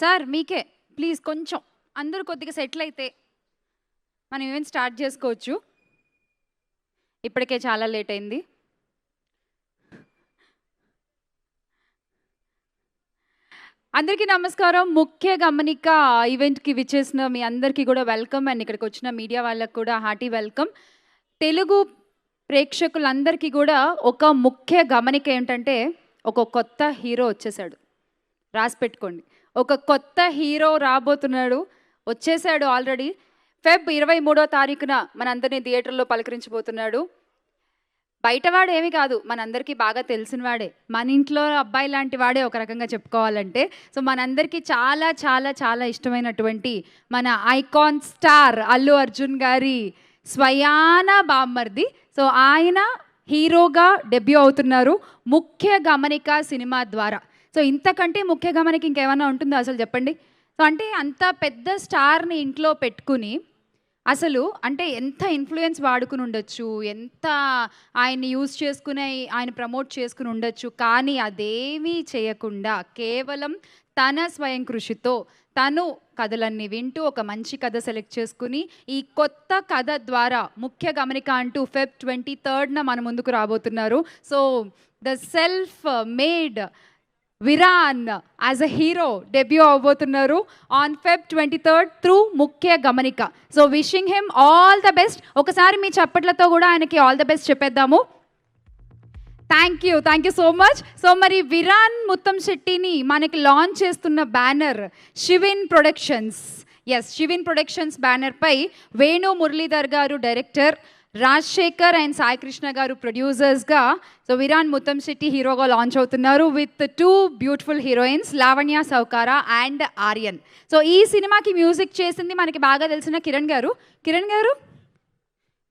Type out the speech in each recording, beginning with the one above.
Sir మీకే please కొంచెం అందరూ కొద్దిగా సెటిల్ అయితే మనం ఈవెంట్ స్టార్ట్ చేసుకోవచ్చు. ఇప్పటికే చాలా లేట్ అయింది. అందరికీ నమస్కారం. ముఖ్య గమనిక ఈవెంట్కి విచ్చేసిన మీ అందరికీ కూడా వెల్కమ్, అండ్ ఇక్కడికి వచ్చిన మీడియా వాళ్ళకు కూడా హార్టీ వెల్కమ్. తెలుగు ప్రేక్షకులందరికీ కూడా ఒక ముఖ్య గమనిక ఏంటంటే, ఒక కొత్త హీరో వచ్చేసాడు. రాసి పెట్టుకోండి, ఒక కొత్త హీరో రాబోతున్నాడు, వచ్చేసాడు ఆల్రెడీ. ఫెబ్ 23వ తారీఖున మనందరినీ థియేటర్లో పలకరించబోతున్నాడు. బయటవాడు ఏమీ కాదు, మనందరికీ బాగా తెలిసిన వాడే, మన ఇంట్లో అబ్బాయి లాంటి వాడే ఒక రకంగా చెప్పుకోవాలంటే. సో మనందరికీ చాలా చాలా చాలా ఇష్టమైనటువంటి మన ఐకాన్ స్టార్ అల్లు అర్జున్ గారి స్వయాన బామ్మర్ది. సో ఆయన హీరోగా డెబ్యూ అవుతున్నారు ముఖ్య గమనిక సినిమా ద్వారా. సో ఇంతకంటే ముఖ్య గమనిక ఇంకేమైనా ఉంటుందో అసలు చెప్పండి. సో అంటే అంత పెద్ద స్టార్ని ఇంట్లో పెట్టుకుని అసలు అంటే ఎంత ఇన్ఫ్లుయెన్స్ వాడుకుని ఉండొచ్చు, ఎంత ఆయన్ని యూజ్ చేసుకుని ఆయన ప్రమోట్ చేసుకుని ఉండొచ్చు. కానీ అదేమీ చేయకుండా కేవలం తన స్వయం కృషితో తను కథలన్నీ వింటూ ఒక మంచి కథ సెలెక్ట్ చేసుకుని ఈ కొత్త కథ ద్వారా ముఖ్య గమనిక అంటూ ఫెబ్ 23న మన ముందుకు రాబోతున్నారు. So the self made Viran as a hero debut అవబోతున్నారు on Feb 23 through Mukhya Gamanika. So wishing him all the best. ఒకసారి మీ చప్పట్లతో కూడా ఆయనకి ఆల్ ద బెస్ట్ చెప్పేద్దాము. Thank you so much. So మరి విరాన్ ముత్తంశెట్టిని మనకి లాంచ్ చేస్తున్న banner Shivin productions. Shivin productions బ్యానర్పై వేణు మురళీధర్ గారు డైరెక్టర్, రాజశేఖర్ అండ్ సాయి కృష్ణ గారు ప్రొడ్యూసర్స్గా సో విరాన్ ముత్తంశెట్టి హీరోగా లాంచ్ అవుతున్నారు with 2 beautiful heroines, Lavanya Saukara and Aryan. So ఈ సినిమాకి మ్యూజిక్ చేసింది మనకి బాగా తెలిసిన Kiran garu.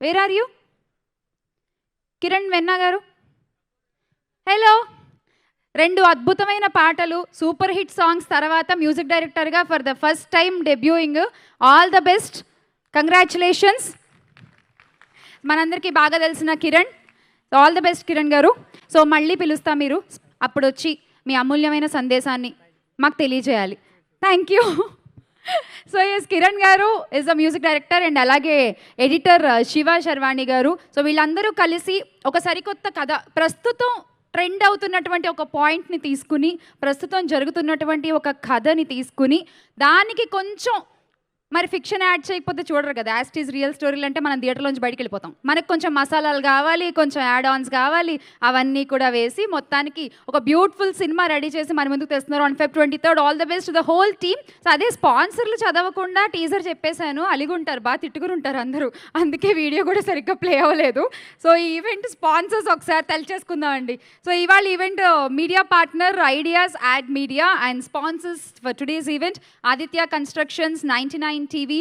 Where are you? Kiran Venna garu, hello. 2 అద్భుతమైన పాటలు, సూపర్ హిట్ సాంగ్స్ తర్వాత మ్యూజిక్ డైరెక్టర్గా for the first time debuting. All the best, congratulations. మనందరికీ బాగా తెలిసిన Kiran. All the best Kiran garu. So మళ్ళీ పిలుస్తా, మీరు అప్పుడు వచ్చి మీ అమూల్యమైన సందేశాన్ని మాకు తెలియజేయాలి. Thank you. సో కిరణ్ గారు is a music director and అలాగే ఎడిటర్ శివ శర్వాణి గారు. సో వీళ్ళందరూ కలిసి ఒక సరికొత్త కథ, ప్రస్తుతం ట్రెండ్ అవుతున్నటువంటి ఒక పాయింట్ని తీసుకుని, ప్రస్తుతం జరుగుతున్నటువంటి ఒక కథని తీసుకుని దానికి కొంచెం మరి ఫిక్షన్ యాడ్ చేయకపోతే చూడరు కదా. యాజ్ ఈజ్ రియల్ స్టోరీలు అంటే మనం థియేటర్లోంచి బయటికి వెళ్ళిపోతాం. మనకు కొంచెం మసాలాలు కావాలి, కొంచెం యాడ్ ఆన్స్ కావాలి, అవన్నీ కూడా వేసి మొత్తానికి ఒక బ్యూటిఫుల్ సినిమా రెడీ చేసి మన ముందుకు తెస్తున్నారు on Feb 23. All the best the whole team. So అదే స్పాన్సర్లు చదవకుండా టీజర్ చెప్పేశాను, అలిగుంటారు, బాగా తిట్టుకుని ఉంటారు అందరూ, అందుకే వీడియో కూడా సరిగ్గా ప్లే అవ్వలేదు. సో ఈ ఈవెంట్ స్పాన్సర్స్ ఒకసారి తెలిచేసుకుందామండి. సో ఇవాళ event media partner ideas add media and sponsors for today's event Aditya constructions, 99 TV,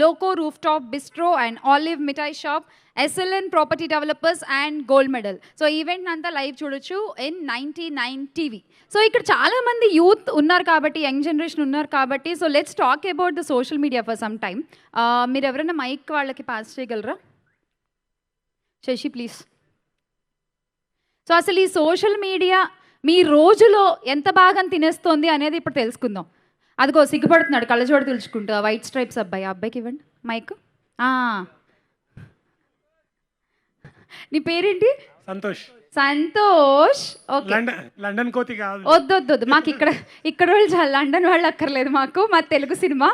Loco Rooftop Bistro and Olive Mithai Shop, SLN Property Developers and Gold Medal. So event అంతా live చూడొచ్చు in 99 TV. So ఇక్కడ చాలా మంది youth ఉన్నారు కాబట్టి, young generation ఉన్నారు కాబట్టి, so let's talk about the social media for some time. మీరు ఎవరైనా మైక్ వాళ్ళకి పాస్ చేయగలరా? శశి ప్లీజ్. సో అసలు ఈ సోషల్ మీడియా మీ రోజులో ఎంత భాగం తినేస్తోంది అనేది ఇప్పుడు తెలుసుకుందాం. అదిగో సిగ్గుపడుతున్నాడు, కళ్ళజోడు తెలుసుకుంటా, వైట్ స్ట్రైప్స్ అబ్బాయి. ఆ అబ్బాయికి ఇవ్వండి మైక్. నీ పేరేంటి? సంతోష్. ఓకే, లండన్ కోతి కాదు. వద్దు, మాకు ఇక్కడ వాళ్ళు చాలా, లండన్ వాళ్ళు అక్కర్లేదు మాకు, మా తెలుగు సినిమా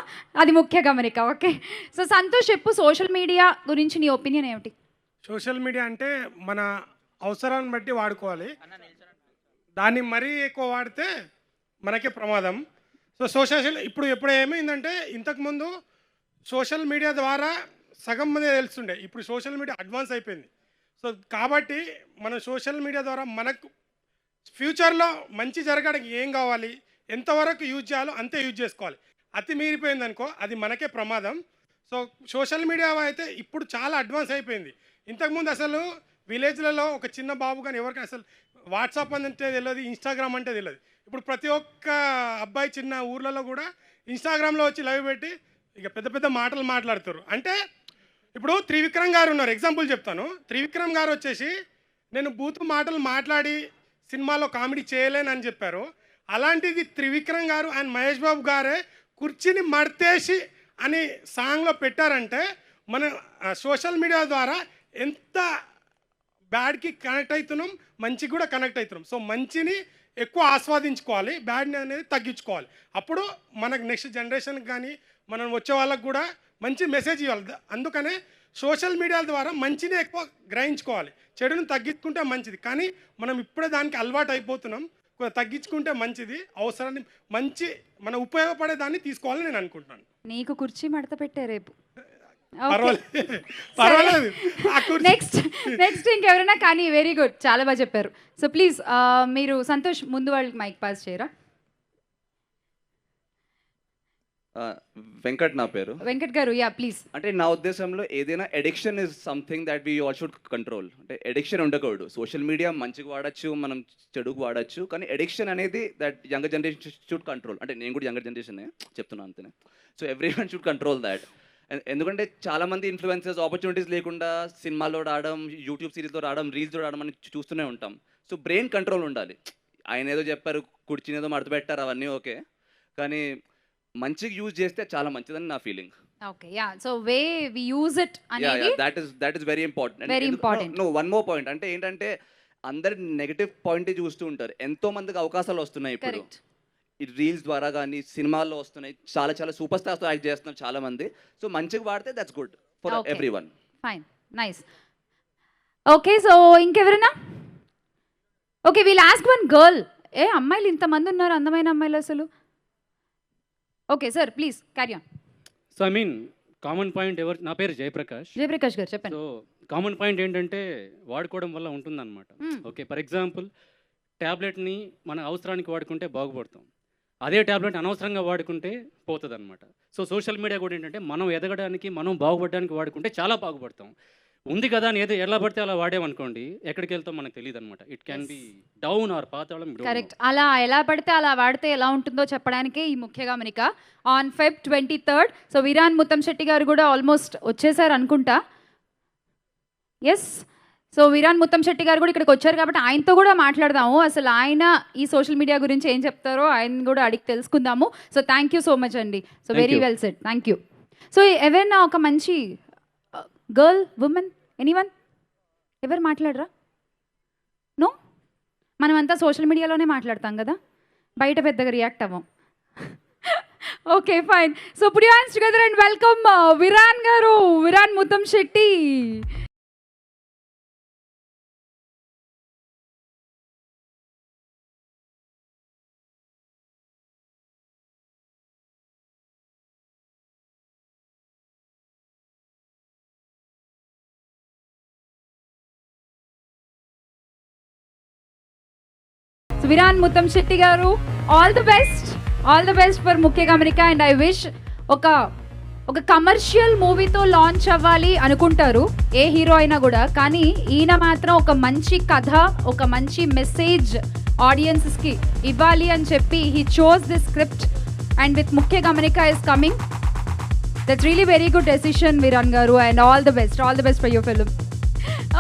అది ముఖ్య గమనిక. ఓకే, సో సంతోష్ చెప్పు, సోషల్ మీడియా గురించి నీ ఒపీనియన్ ఏమిటి? సోషల్ మీడియా అంటే మన అవసరాన్ని బట్టి వాడుకోవాలి, దాన్ని మరీ ఎక్కువ వాడితే మనకే ప్రమాదం. సో ఇప్పుడు ఏమైందంటే, ఇంతకుముందు సోషల్ మీడియా ద్వారా సగం మంది తెలుస్తుండే, ఇప్పుడు సోషల్ మీడియా అడ్వాన్స్ అయిపోయింది. సో కాబట్టి మన సోషల్ మీడియా ద్వారా మనకు ఫ్యూచర్లో మంచి జరగడానికి ఏం కావాలి, ఎంతవరకు యూజ్ చేయాలో అంతే యూజ్ చేసుకోవాలి. అతి మీరిపోయింది అనుకో, అది మనకే ప్రమాదం. సో సోషల్ మీడియా అయితే ఇప్పుడు చాలా అడ్వాన్స్ అయిపోయింది. ఇంతకుముందు అసలు విలేజ్లలో ఒక చిన్న బాబు కానీ ఎవరికి అసలు వాట్సాప్ అంటే తెలియదు, ఇన్స్టాగ్రామ్ అంటే తెలియదు. ఇప్పుడు ప్రతి ఒక్క అబ్బాయి చిన్న ఊర్లలో కూడా ఇన్స్టాగ్రామ్లో వచ్చి లైవ్ పెట్టి ఇక పెద్ద పెద్ద మాటలు మాట్లాడుతారు. అంటే ఇప్పుడు త్రివిక్రమ్ గారు ఉన్నారు, ఎగ్జాంపుల్ చెప్తాను. త్రివిక్రమ్ గారు వచ్చేసి నేను బూతు మాటలు మాట్లాడి సినిమాలో కామెడీ చేయలేనని చెప్పారు. అలాంటిది త్రివిక్రమ్ గారు అండ్ మహేష్ బాబు గారే కుర్చీని మడతేసి అని సాంగ్లో పెట్టారంటే మన సోషల్ మీడియా ద్వారా ఎంత బ్యాడ్కి కనెక్ట్ అవుతున్నాం, మంచికి కూడా కనెక్ట్ అవుతున్నాం. సో మంచిని ఎక్కువ ఆస్వాదించుకోవాలి, బ్యాడ్ని అనేది తగ్గించుకోవాలి. అప్పుడు మనకు నెక్స్ట్ జనరేషన్కి కానీ మనం వచ్చే వాళ్ళకు కూడా మంచి మెసేజ్ ఇవ్వాలి. అందుకనే సోషల్ మీడియా ద్వారా మంచిని ఎక్కువ గ్రహించుకోవాలి, చెడుని తగ్గించుకుంటే మంచిది. కానీ మనం ఇప్పుడే దానికి అలవాటు అయిపోతున్నాం. తగ్గించుకుంటే మంచిది, అవసరాన్ని మంచి మన ఉపయోగపడే దాన్ని తీసుకోవాలని నేను అనుకుంటున్నాను. నీకు కుర్చీ మడత పెట్టే రేపు. పర్వాలేదు. నెక్స్ట్ ఇంకెవరైనా కానీ వెరీ గుడ్, చాలా బాగా చెప్పారు. సో ప్లీజ్ మీరు సంతోష్ ముందు వాళ్ళకి మైక్ పాస్ చేయరా. వెంకట్ నా పేరు. వెంకట్ గారు, యా ప్లీజ్. అంటే నా ఉద్దేశంలో ఏదైనా addiction is something that we all should control. అంటే ఎడిక్షన్ ఉండకూడదు. సోషల్ మీడియా మంచిగా వాడచ్చు, మనం చెడుకు వాడచ్చు, కానీ ఎడిక్షన్ అనేది that younger generation should control. అంటే నేను కూడా యంగర్ జనరేషనే చెప్తున్నాను అంతేనే. So every one should control that. ఎందుకంటే చాలామంది ఇన్ఫ్లుయెన్సర్స్ ఆపర్చునిటీస్ లేకుండా సినిమాలో రావడం, యూట్యూబ్ సిరీస్లో రావడం, రీల్స్లో రావడం అని చూస్తూనే ఉంటాం. సో బ్రెయిన్ కంట్రోల్ ఉండాలి. ఆయన ఏదో చెప్పారు, కుర్చీనేదో మడత పెట్టారు, అవన్నీ ఓకే, కానీ మంచిగా యూజ్ చేస్తే చాలా మంచిదని నా feeling. Okay, yeah. So way we use it అనేది that is very important. Very important. No, one more point. అంటే ఏంటంటే అందరు నెగటివ్ పాయింట్ చూస్తూ ఉంటారు. ఎంతో మందికి అవకాశాలు వస్తున్నాయి ఇప్పుడు ఈ రీల్స్ ద్వారా, కానీ సినిమాల్లో వస్తున్నాయి. చాలా చాలా సూపర్ స్టార్స్ యాక్ట్ చేస్తున్నారు చాలా మంది. సో మంచిగా వాడితే that's good for everyone. Fine, nice. Okay, so ఇంకెవరైనా? Okay, we'll ask one girl. అమ్మాయిలు ఇంతమంది ఉన్నారు, అందమైన అమ్మాయిలు అసలు. Okay sir, please carry on. So I mean common point నా పేరు జయప్రకాష్ గారు చెప్పండి. సో కామన్ పాయింట్ ఏంటంటే వాడుకోవడం వల్ల ఉంటుందన్నమాట. ఓకే, ఫర్ ఎగ్జాంపుల్ ట్యాబ్లెట్ని మన అవసరానికి వాడుకుంటే బాగుపడతాం, అదే ట్యాబ్లెట్ అనవసరంగా వాడుకుంటే పోతుంది అనమాట. సో సోషల్ మీడియా కూడా ఏంటంటే మనం ఎదగడానికి, మనం బాగుపడడానికి వాడుకుంటే చాలా బాగుపడతాం. ఉంది కదా అని ఏదో ఎలా పడితే అలా వాడేమనుకోండి, ఎక్కడికి వెళ్తాం మనకు తెలియదు అనమాట. It can be down are పాతాళం. కరెక్ట్. అలా ఎలా పడితే అలా వాడితే ఎలా ఉంటుందో చెప్పడానికే ఈ ముఖ్య గమనిక. On Feb 23rd. So Viran Muttamsetti గారు కూడా ఆల్మోస్ట్ వచ్చేసారు అనుకుంటా. ఎస్. సో విరాన్ ముత్తంశెట్టి గారు కూడా ఇక్కడికి వచ్చారు కాబట్టి ఆయనతో కూడా మాట్లాడదాము. అసలు ఆయన ఈ సోషల్ మీడియా గురించి ఏం చెప్తారో ఆయన కూడా అడిగి తెలుసుకుందాము. So thank you so much అండి. So very well said, thank you. So ఎవరైనా ఒక మంచి గర్ల్, ఉమెన్, ఎనీవన్ ఎవరు మాట్లాడరా? నో, మనమంతా సోషల్ మీడియాలోనే మాట్లాడతాం కదా, బయట పెద్దగా రియాక్ట్ అవ్వం. Okay, fine. So put your hands together and welcome Viran garu, Viran Muttamsetti. Virar Muttamsetti గారు, ఆల్ ది బెస్ట్ ఫర్ ముఖ్య గమనిక. అండ్ ఐ విష్ ఒక కమర్షియల్ మూవీతో లాంచ్ అవ్వాలి అనుకుంటారు ఏ హీరో అయినా కూడా, కానీ ఈయన మాత్రం ఒక మంచి కథ, ఒక మంచి మెసేజ్ ఆడియన్స్కి ఇవ్వాలి అని చెప్పి he chose this script and with Mukhya Gamanika is coming. That's really very good decision Viran garu, and all the best for your film.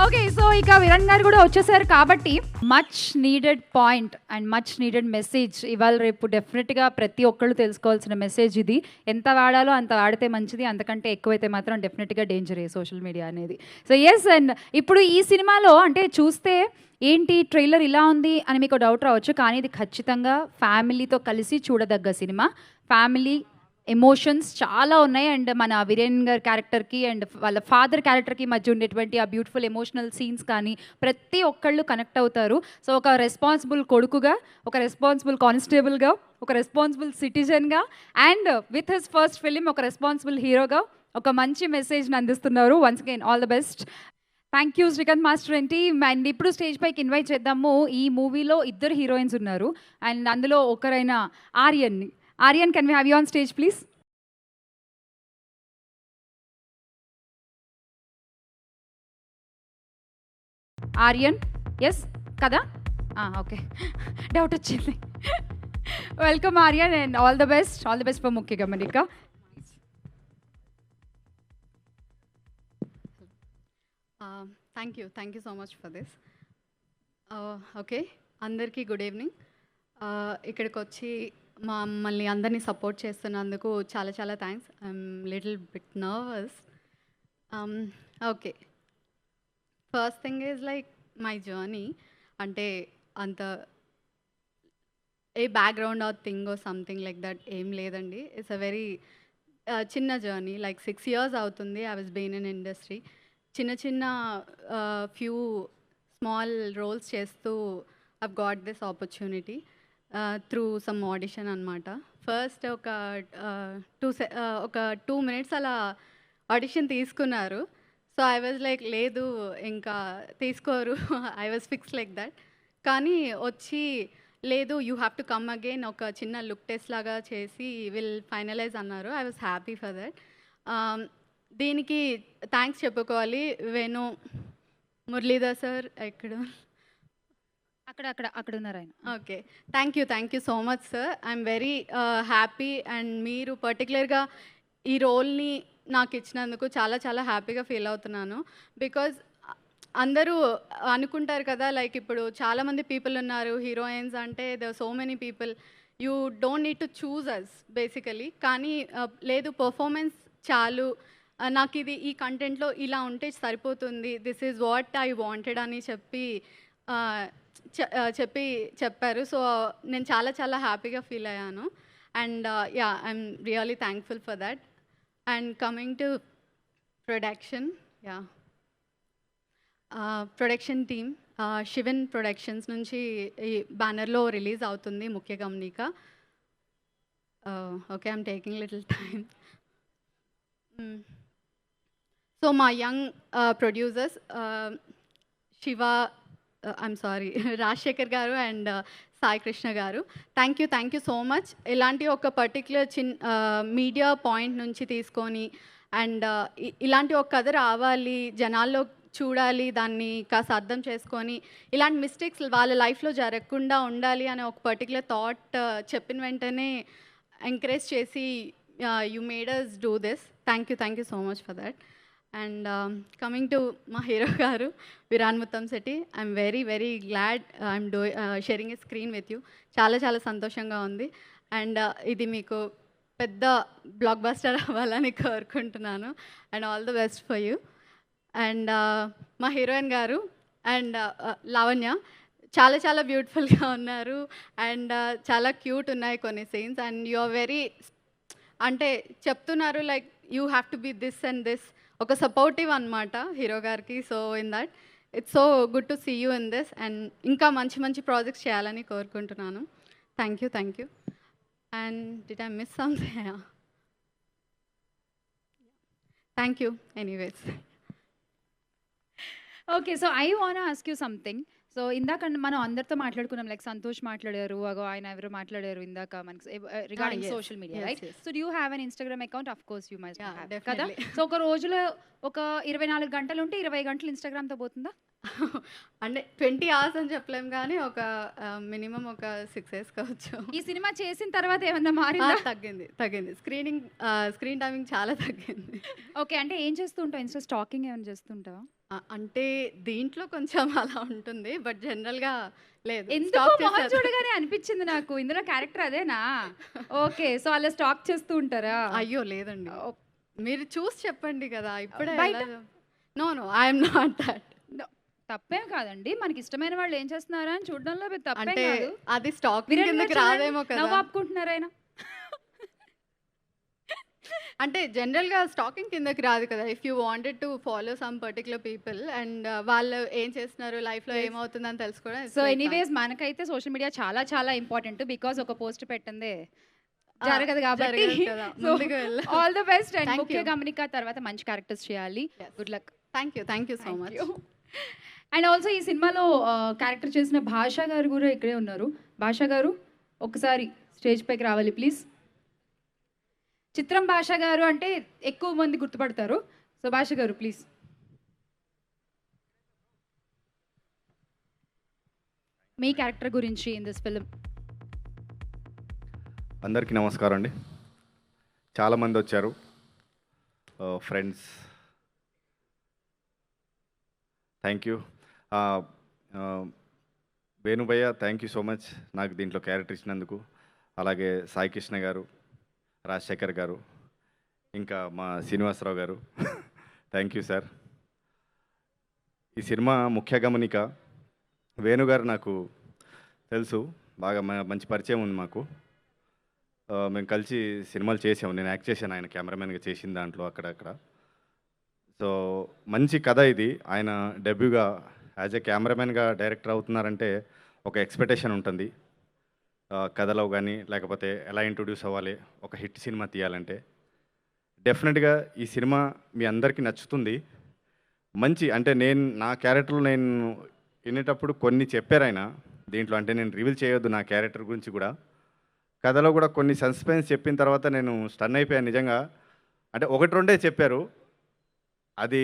Okay, so ఇక విరాన్ గారు కూడా వచ్చేసారు కాబట్టి much needed point and much needed message ఇవాళ రేపు డెఫినెట్గా ప్రతి ఒక్కళ్ళు తెలుసుకోవాల్సిన మెసేజ్ ఇది. ఎంత వాడాలో అంత వాడితే మంచిది, అంతకంటే ఎక్కువైతే మాత్రం డెఫినెట్గా డేంజరే సోషల్ మీడియా అనేది. సో ఎస్, అండ్ ఇప్పుడు ఈ సినిమాలో అంటే చూస్తే ఏంటి ట్రైలర్ ఇలా ఉంది అని మీకు డౌట్ రావచ్చు, కానీ ఇది ఖచ్చితంగా ఫ్యామిలీతో కలిసి చూడదగ్గ సినిమా. ఫ్యామిలీ ఎమోషన్స్ చాలా ఉన్నాయి. అండ్ మన వీరేన్ గారి క్యారెక్టర్కి అండ్ వాళ్ళ ఫాదర్ క్యారెక్టర్కి మధ్య ఉండేటువంటి ఆ బ్యూటిఫుల్ ఎమోషనల్ సీన్స్ కానీ ప్రతి ఒక్కళ్ళు కనెక్ట్ అవుతారు. సో ఒక రెస్పాన్సిబుల్ కొడుకుగా, ఒక రెస్పాన్సిబుల్ కానిస్టేబుల్గా, ఒక రెస్పాన్సిబుల్ సిటిజన్గా, and with his first film ఒక రెస్పాన్సిబుల్ హీరోగా ఒక మంచి మెసేజ్ని అందిస్తున్నారు. Once again all the best. Thank you Srikanth master and team. And ఇప్పుడు స్టేజ్ పైకి ఇన్వైట్ చేద్దాము. ఈ మూవీలో 2 హీరోయిన్స్ ఉన్నారు అండ్ అందులో ఒకరైన ఆర్యన్ని. Aryan, can we have you on stage, please? Aryan, yes? Kada? Okay. Doubt వచ్చింది. Welcome Aryan and all the best for Mukhya Gamanika. Thank you so much for this. Okay, andarki good evening. ఇక్కడికి వచ్చి మమ్మల్ని అందరినీ support చేస్తున్నందుకు చాలా చాలా thanks. I'm little bit nervous. Okay, first thing is like my journey. అంటే అంత a background or thing or something like that ఏం లేదండి. ఇట్స్ అ వెరీ చిన్న జర్నీ. లైక్ 6 years అవుతుంది. I was been in industry. చిన్న చిన్న few small roles చేస్తూ I've got this opportunity through some audition అనమాట. ఫస్ట్ ఒక 2 minutes అలా ఆడిషన్ తీసుకున్నారు. సో ఐ వాజ్ లైక్ లేదు ఇంకా తీసుకోరు. I was fix like that. కానీ వచ్చి లేదు you have to come again, ఒక చిన్న లుక్ టెస్ట్ లాగా చేసి విల్ ఫైనలైజ్ అన్నారు. I was happy for that. దీనికి థ్యాంక్స్ చెప్పుకోవాలి వేణు మురళీధర్ సార్. ఎక్కడ అక్కడ ఉన్నారు ఆయన. Okay, thank you so much sir. I'm very happy. And మీరు పర్టికులర్గా ఈ రోల్ని నాకు ఇచ్చినందుకు చాలా చాలా హ్యాపీగా ఫీల్ అవుతున్నాను. బికాజ్ అందరూ అనుకుంటారు కదా, లైక్ ఇప్పుడు చాలామంది పీపుల్ ఉన్నారు హీరోయిన్స్ అంటే, the so many people, you don't need to choose us basically. కానీ లేదు, పర్ఫార్మెన్స్ చాలు, నాకు ఇది ఈ కంటెంట్లో ఇలా ఉంటే సరిపోతుంది, this is what I wanted అని చెప్పారు. సో నేను చాలా చాలా హ్యాపీగా ఫీల్ అయ్యాను. And yeah, I'm really thankful for that. And coming to production, yeah, production team Shivan productions నుంచి ఈ బ్యానర్లో రిలీజ్ అవుతుంది Mukhya Gamanika. Okay, I'm taking little time. So మా young producers Shiva, I'm sorry, Rajasekhar garu and Sai Krishna గారు, థ్యాంక్ యూ సో మచ్. ఇలాంటి ఒక particular media point నుంచి తీసుకొని అండ్ ఇలాంటి ఒక కథ రావాలి, జనాల్లో చూడాలి, దాన్ని కాస్త అర్థం చేసుకొని ఇలాంటి మిస్టేక్స్ వాళ్ళ లైఫ్లో జరగకుండా ఉండాలి అనే ఒక పర్టికులర్ థాట్ చెప్పిన వెంటనే ఎంకరేజ్ చేసి you made us do this. Thank you so much for that. And coming to మా hero garu Viran Muthamsetti, I'm very glad I'm sharing a screen with you. చాలా చాలా సంతోషంగా ఉంది. అండ్ ఇది మీకు పెద్ద బ్లాక్ బస్టర్ అవ్వాలని కోరుకుంటున్నాను. And all the best for you. And మా హీరోయిన్ గారు అండ్ లావణ్య చాలా చాలా బ్యూటిఫుల్గా ఉన్నారు. అండ్ చాలా క్యూట్ ఉన్నాయి కొన్ని scenes. And you are very, అంటే చెప్తున్నారు like you have to be this and this, ఒక సపోర్టివ్ అనమాట హీరో గారికి. So in that it's so good to see you in this. And ఇంకా మంచి మంచి ప్రాజెక్ట్స్ చేయాలని కోరుకుంటున్నాను. Thank you. And did I miss something? Thank you anyways. Okay, so I want ask you something. So ఇందాక మనం అందరితో మాట్లాడుకున్నాం, like Santosh మాట్లాడారు, అగో ఆయన ఎవరు మాట్లాడారు ఇందాక మనకి regarding yes. Social media, Yes, right? yes. So do you have an Instagram account? Of course you must Yeah, have కదా. definitely. సో ఒక రోజులో ఒక 24 గంటలు ఉంటే 20 గంటలు ఇన్స్టాగ్రామ్తో పోతుందా? అంటే 20 hours అని చెప్పలేము కానీ ఒక మినిమం ఒక 6 years కావచ్చు. ఈ సినిమా చేసిన తర్వాత ఏమన్నా మారిందా? తగ్గింది. స్క్రీన్ టైమింగ్ చాలా తగ్గింది. ఓకే, అంటే ఏం చేస్తూ ఉంటావు? ఇన్స్టా స్టాకింగ్ ఏమైనా చేస్తుంటావా? అంటే దీంట్లో కొంచెం అలా ఉంటుంది, బట్ జనరల్గా లేదు. ఎందుకో మొహం చూడగానే అనిపించింది నాకు ఇందులో క్యారెక్టర్ అదేనా? ఓకే, సో అలా స్టాక్ చేస్తూ ఉంటారా? అయ్యో లేదండి, మీరు చూసి చెప్పండి కదా ఇప్పుడే. బయట? No I'm not that. తప్పేం కాదండి, మనకి ఇష్టమైన వాళ్ళు ఏం చేస్తున్నారా అని చూడడంలో తప్పేం అంటే కాదు. అది స్టాకింగ్ కిందకి రాదేమో కదా. నవ్వు ఆపుకుంటున్నారైనా? అంటే జనరల్గా స్టాకింగ్ కిందకి రాదు కదా. If you wanted to follow some particular people and వాళ్ళు ఏం చేస్తున్నారు లైఫ్లో ఏమవుతుందని తెలుసుకోవడం. సో ఎనీవేస్ మనకైతే సోషల్ మీడియా చాలా చాలా ఇంపార్టెంట్, బికాస్ ఒక పోస్ట్ పెట్టిందే జరగదు కాబట్టి. All the best. అండ్ ముఖ్య గమనిక తర్వాత మంచి క్యారెక్టర్స్ చేయాలి. Good luck. Thank you so much. And also ఈ సినిమాలో క్యారెక్టర్ చేసిన భాషా గారు కూడా ఇక్కడే ఉన్నారు. భాషా గారు ఒకసారి స్టేజ్ పైకి రావాలి ప్లీజ్. చిత్రం భాష గారు అంటే ఎక్కువ మంది గుర్తుపడతారు. So Basha garu please. మీ క్యారెక్టర్ గురించి ఇన్ దిస్ ఫిలిం. అందరికీ నమస్కారం అండి. చాలామంది వచ్చారు, ఫ్రెండ్స్, థ్యాంక్ యూ. వేణుభయ్య థ్యాంక్ యూ సో మచ్ నాకు దీంట్లో క్యారెక్టర్ ఇచ్చినందుకు. అలాగే సాయి కృష్ణ గారు, రాజశేఖర్ గారు, ఇంకా మా శ్రీనివాసరావు గారు థ్యాంక్ యూ సార్. ఈ సినిమా ముఖ్య గమనిక వేణు గారు నాకు తెలుసు, బాగా మంచి పరిచయం ఉంది మాకు. మేము కలిసి సినిమాలు చేసాము, నేను యాక్ట్ చేశాను, ఆయన కెమెరామెన్గా చేసిన దాంట్లో అక్కడక్కడ. సో మంచి కథ ఇది. ఆయన డెబ్యూగా యాజ్ ఏ కెమెరామెన్గా డైరెక్టర్ అవుతున్నారంటే ఒక ఎక్స్పెక్టేషన్ ఉంటుంది కథలో కానీ, లేకపోతే ఎలా ఇంట్రొడ్యూస్ అవ్వాలి ఒక హిట్ సినిమా తీయాలంటే. డెఫినెట్గా ఈ సినిమా మీ అందరికీ నచ్చుతుంది. మంచి అంటే నేను నా క్యారెక్టర్లో నేను వినేటప్పుడు కొన్ని చెప్పారు ఆయన దీంట్లో, అంటే నేను రివీల్ చేయొద్దు నా క్యారెక్టర్ గురించి కూడా. కథలో కూడా కొన్ని సస్పెన్స్ చెప్పిన తర్వాత నేను స్టన్ అయిపోయాను నిజంగా. అంటే ఒకటి రెండే చెప్పారు, అది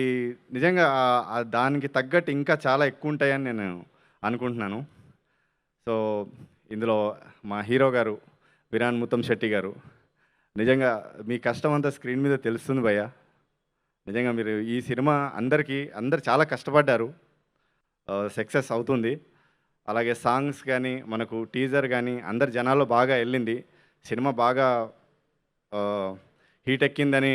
నిజంగా దానికి తగ్గట్టు ఇంకా చాలా ఎక్కువ ఉంటాయని నేను అనుకుంటున్నాను. సో ఇందులో మా హీరో గారు విరాన్ ముత్తంశెట్టి గారు, నిజంగా మీ కష్టం అంతా స్క్రీన్ మీద తెలుస్తుంది భయ్య. నిజంగా మీరు ఈ సినిమా అందరు చాలా కష్టపడ్డారు, సక్సెస్ అవుతుంది. అలాగే సాంగ్స్ కానీ మనకు టీజర్ కానీ అందరు జనాల్లో బాగా వెళ్ళింది. సినిమా బాగా హీట్ ఎక్కిందని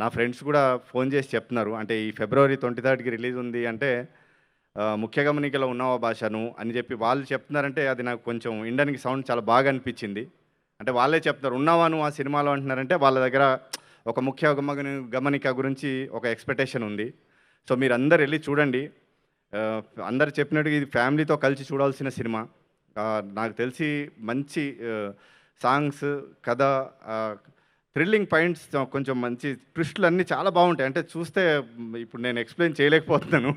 నా ఫ్రెండ్స్ కూడా ఫోన్ చేసి చెప్తున్నారు. అంటే ఈ ఫిబ్రవరి 23కి రిలీజ్ ఉంది అంటే ముఖ్య గమనికలో ఉన్నావా భాషను అని చెప్పి వాళ్ళు చెప్తున్నారంటే అది నాకు కొంచెం ఇండనికి సౌండ్ చాలా బాగా అనిపించింది. అంటే వాళ్ళే చెప్తున్నారు ఉన్నావా నువ్వు ఆ సినిమాలో అంటున్నారంటే వాళ్ళ దగ్గర ఒక ముఖ్య గమనిక గురించి ఒక ఎక్స్పెక్టేషన్ ఉంది. సో మీరు అందరు వెళ్ళి చూడండి. అందరు చెప్పినట్టుగా ఇది ఫ్యామిలీతో కలిసి చూడాల్సిన సినిమా. నాకు తెలిసి మంచి సాంగ్స్, కథ, థ్రిల్లింగ్ పాయింట్స్, కొంచెం మంచి ట్విస్టులు అన్నీ చాలా బాగుంటాయి. అంటే చూస్తే ఇప్పుడు నేను ఎక్స్ప్లెయిన్ చేయలేకపోతున్నాను,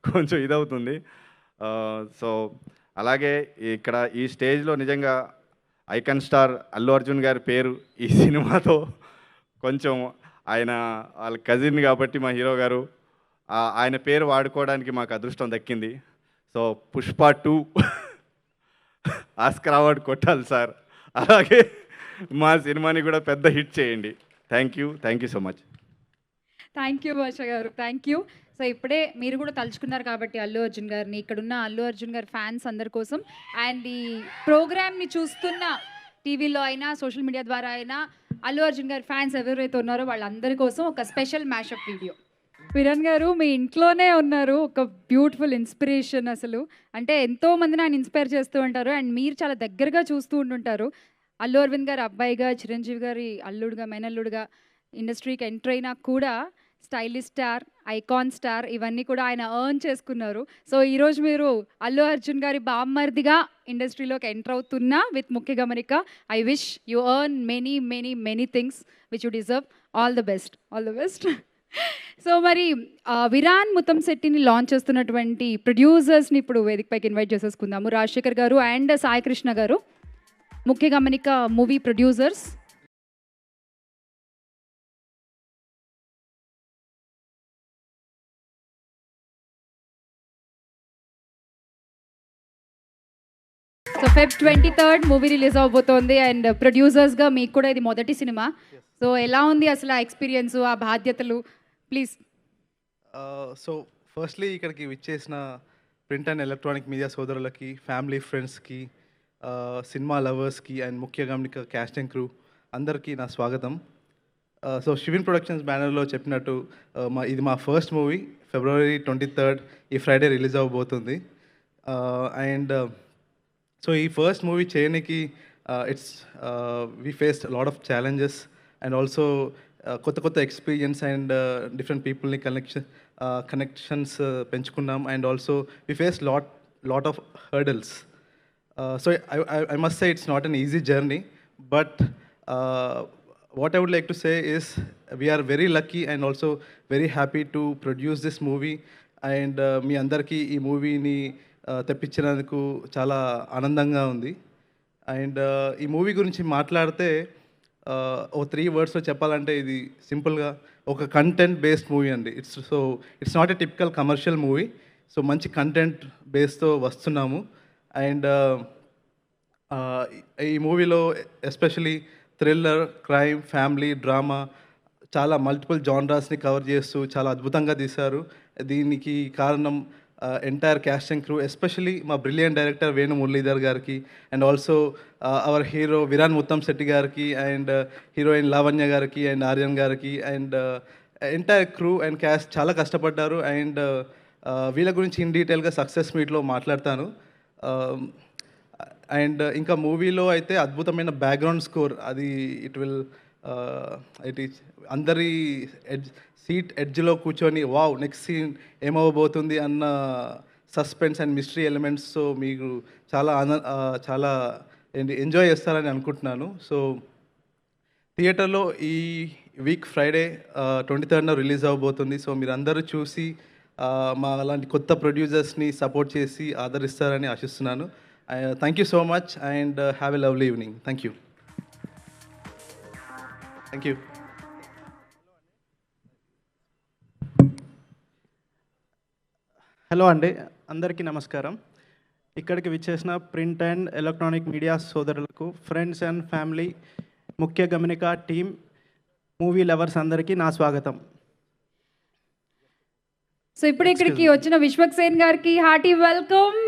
కొంచెం ఇదవుతుంది. సో అలాగే ఇక్కడ ఈ స్టేజ్లో నిజంగా ఐకాన్ స్టార్ అల్లు అర్జున్ గారి పేరు ఈ సినిమాతో కొంచెం ఆయన వాళ్ళ కజిన్ కాబట్టి మా హీరో గారు ఆయన పేరు వాడుకోవడానికి మాకు అదృష్టం దక్కింది. సో పుష్ప 2 ఆస్కర్ అవార్డు కొట్టాలి సార్. అలాగే మా సినిమాని కూడా పెద్ద హిట్ చేయండి. Thank you so much. Thank you భాష గారు, థ్యాంక్ యూ. సో ఇప్పుడే మీరు కూడా తలుచుకున్నారు కాబట్టి అల్లు అర్జున్ గారిని, ఇక్కడున్న అల్లు అర్జున్ గారి ఫ్యాన్స్ అందరి కోసం అండ్ ఈ ప్రోగ్రామ్ని చూస్తున్న టీవీలో అయినా సోషల్ మీడియా ద్వారా అయినా అల్లు అర్జున్ గారి ఫ్యాన్స్ ఎవరైతే ఉన్నారో వాళ్ళందరి కోసం ఒక స్పెషల్ మ్యాషప్ వీడియో. విరాన్ గారు మీ ఇంట్లోనే ఉన్నారు, ఒక బ్యూటిఫుల్ ఇన్స్పిరేషన్ అసలు. అంటే ఎంతో మందిని ఆయన ఇన్స్పైర్ చేస్తూ ఉంటారు అండ్ మీరు చాలా దగ్గరగా చూస్తూ ఉంటుంటారు. అల్లు అరవింద్ గారి అబ్బాయిగా, చిరంజీవి గారి అల్లుడుగా, మేనల్లుడుగా ఇండస్ట్రీకి ఎంటర్ అయినా కూడా స్టైలిష్ స్టార్, ఐకాన్ స్టార్ ఇవన్నీ కూడా ఆయన ఎర్న్ చేసుకున్నారు. సో ఈరోజు మీరు అల్లు అర్జున్ గారి బామ్మర్దిగా ఇండస్ట్రీలోకి ఎంటర్ అవుతున్నా విత్ ముఖ్య గమనిక. I wish you earn many many many things which you deserve. All the best, all the best. So మరి విరాన్ ముత్తంశెట్టిని లాంచ్ చేస్తున్నటువంటి ప్రొడ్యూసర్స్ని ఇప్పుడు వేదికపైకి ఇన్వైట్ చేసేసుకుందాము. Rajasekhar garu and Sai Krishna garu, Mukhya Gamanika movie producers. So Feb 23 movie release అవబోతోంది అండ్ ప్రొడ్యూసర్స్గా మీకు కూడా ఇది మొదటి సినిమా. సో ఎలా ఉంది అసలు ఆ ఎక్స్పీరియన్స్, ఆ బాధ్యతలు, ప్లీజ్. సో ఫస్ట్లీ ఇక్కడికి విచ్చేసిన ప్రింట్ అండ్ ఎలక్ట్రానిక్ మీడియా సోదరులకి, ఫ్యామిలీ ఫ్రెండ్స్కి, సినిమా లవర్స్కి అండ్ ముఖ్య గమనిక క్యాస్ట్ అండ్ క్రూ అందరికీ నా స్వాగతం. సో శివిన్ ప్రొడక్షన్స్ బ్యానర్లో చెప్పినట్టు ఇది మా ఫస్ట్ మూవీ. ఫిబ్రవరి 23 ఈ ఫ్రైడే రిలీజ్ అవ్వబోతుంది. అండ్ సో ఈ ఫస్ట్ మూవీ చేయడానికి we faced lot of challenges and also కొత్త ఎక్స్పీరియన్స్ అండ్ డిఫరెంట్ పీపుల్ని కనెక్షన్స్ పెంచుకున్నాం. And also we face lot of hurdles. So I must say it's not an easy journey, but what I would like to say is we are very lucky and also very happy to produce this movie. And మీ అందరికీ ఈ మూవీని తెప్పించినందుకు చాలా ఆనందంగా ఉంది. And ఈ movie గురించి మాట్లాడితే ఓ 3 wordsలో చెప్పాలంటే ఇది సింపుల్గా ఒక కంటెంట్ బేస్డ్ మూవీ అండి. It's not a typical commercial movie. So మంచి కంటెంట్ బేస్తో వస్తున్నాము. అండ్ ఈ మూవీలో especially thriller, crime, family, drama చాలా మల్టిపుల్ జానరాస్ని కవర్ చేస్తూ చాలా అద్భుతంగా తీశారు. దీనికి కారణం entire caste and crew, especially మా బ్రిలియంట్ డైరెక్టర్ వేణు మురళీధర్ గారికి, and also our hero Virar Muttam Shetty గారికి, అండ్ హీరోయిన్ లావణ్య గారికి, అండ్ ఆర్యన్ గారికి, and entire crew and caste చాలా కష్టపడ్డారు. అండ్ వీళ్ళ గురించి ఇన్ డీటెయిల్గా సక్సెస్ మీట్లో మాట్లాడతాను. అండ్ ఇంకా మూవీలో అయితే అద్భుతమైన బ్యాక్గ్రౌండ్ స్కోర్, అది ఇట్ అందరి సీట్ ఎడ్జ్లో కూర్చొని వావ్ నెక్స్ట్ సీన్ ఏమవ్వబోతుంది అన్న suspense and mystery elements. So మీకు చాలా ఎంజాయ్ చేస్తారని అనుకుంటున్నాను. సో థియేటర్లో ఈ వీక్ ఫ్రైడే 23rd రిలీజ్ అవ్వబోతుంది. సో మీరు అందరూ చూసి మా అలాంటి కొత్త ప్రొడ్యూసర్స్ని సపోర్ట్ చేసి ఆదరిస్తారని ఆశిస్తున్నాను. Thank you so much and have a lovely evening. Thank you. Thank you. Hello అండి, అందరికీ నమస్కారం. ఇక్కడికి విచ్చేసిన ప్రింట్ అండ్ ఎలక్ట్రానిక్ మీడియా సోదరులకు, ఫ్రెండ్స్ అండ్ ఫ్యామిలీ, ముఖ్య గమనిక టీమ్, మూవీ లవర్స్ అందరికీ నా స్వాగతం. సో ఇప్పుడు ఇక్కడికి వచ్చిన విశ్వక్సేన్ గారికి హార్టీ వెల్కమ్.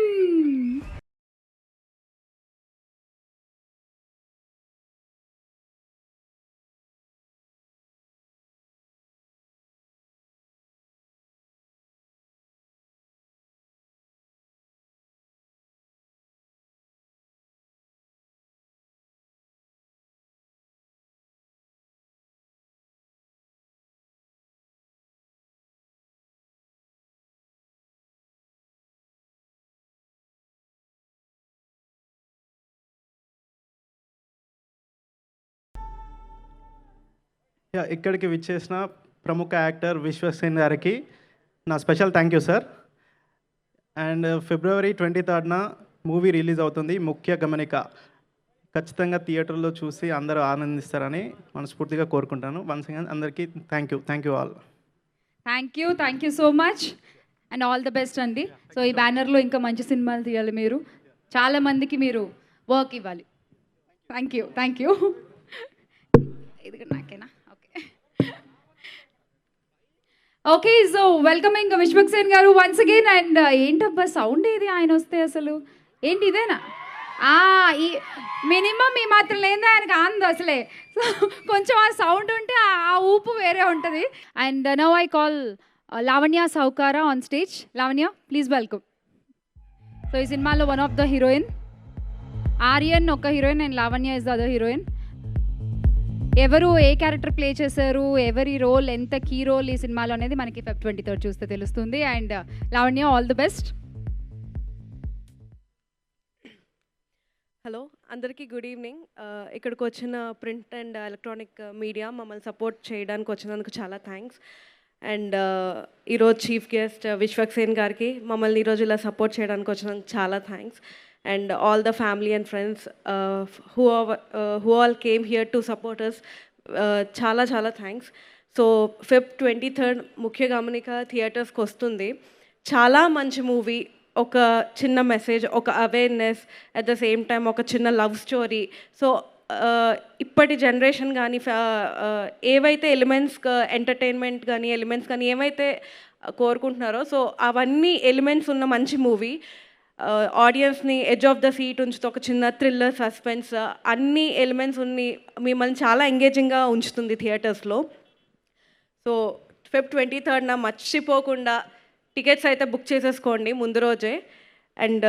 ఇక్కడికి విచ్చేసిన ప్రముఖ యాక్టర్ విశ్వక్సేన్ గారికి నా special thank you sir. And February 23rd movie release అవుతుంది, ముఖ్య గమనిక. ఖచ్చితంగా థియేటర్లో చూసి అందరూ ఆనందిస్తారని మనస్ఫూర్తిగా కోరుకుంటాను. వన్స్ అగైన్ అందరికీ thank you all. Thank you so much and all the best అండి. సో ఈ బ్యానర్లో ఇంకా మంచి సినిమాలు తీయాలి, మీరు చాలామందికి మీరు వర్క్ ఇవ్వాలి. Thank you. ఇది నాకేనా? ఓకే సో వెల్కమింగ్ విశ్వక్సేన్ గారు వన్స్ అగైన్. అండ్ ఏంటబ్బా సౌండ్ ఏది ఆయన వస్తే అసలు ఏంటి ఇదేనా? ఈ మినిమం ఈ మాత్రం లేదా ఆయనకు ఆందు అసలే. సో కొంచెం ఆ సౌండ్ ఉంటే ఆ ఊపు వేరే ఉంటుంది. And now I call Lavanya Sowkara on stage. Lavanya please welcome. So ఈ సినిమాలో one of the heroine, Aryan ఒక heroine and Lavanya is the other heroine. ఎవరు ఏ క్యారెక్టర్ ప్లే చేశారు, ఎవరి రోల్, ఎంత కీ రోల్ ఈ సినిమాలో అనేది మనకి Feb 23rd చూస్తే తెలుస్తుంది. And Lavanya all the best. Hello అందరికీ గుడ్ ఈవినింగ్. ఇక్కడికి వచ్చిన ప్రింట్ అండ్ ఎలక్ట్రానిక్ మీడియా మమ్మల్ని సపోర్ట్ చేయడానికి వచ్చినందుకు చాలా థ్యాంక్స్. అండ్ ఈరోజు చీఫ్ గెస్ట్ విశ్వక్సేన్ గారికి మమ్మల్ని ఈరోజు ఇలా సపోర్ట్ చేయడానికి వచ్చినందుకు చాలా thanks. And all the family and friends who all came here to support us, చాలా థ్యాంక్స్. సో Feb 23rd ముఖ్య గమనిక థియేటర్స్కి వస్తుంది. చాలా మంచి మూవీ, ఒక చిన్న మెసేజ్, ఒక awareness, at the same time ఒక చిన్న లవ్ స్టోరీ. సో ఇప్పటి జనరేషన్ కానీ ఏవైతే ఎలిమెంట్స్, ఎంటర్టైన్మెంట్ కానీ ఎలిమెంట్స్ కానీ ఏవైతే కోరుకుంటున్నారో, సో అవన్నీ ఎలిమెంట్స్ ఉన్న మంచి మూవీ. ఆడియన్స్ని ఎడ్జ్ ఆఫ్ ద సీట్ ఉంచుతూ ఒక చిన్న థ్రిల్లర్, సస్పెన్స్, అన్ని ఎలిమెంట్స్ ఉన్ని మిమ్మల్ని చాలా ఎంగేజింగ్గా ఉంచుతుంది థియేటర్స్లో. సో Feb 23rd మర్చిపోకుండా టికెట్స్ అయితే బుక్ చేసేసుకోండి ముందు రోజే. అండ్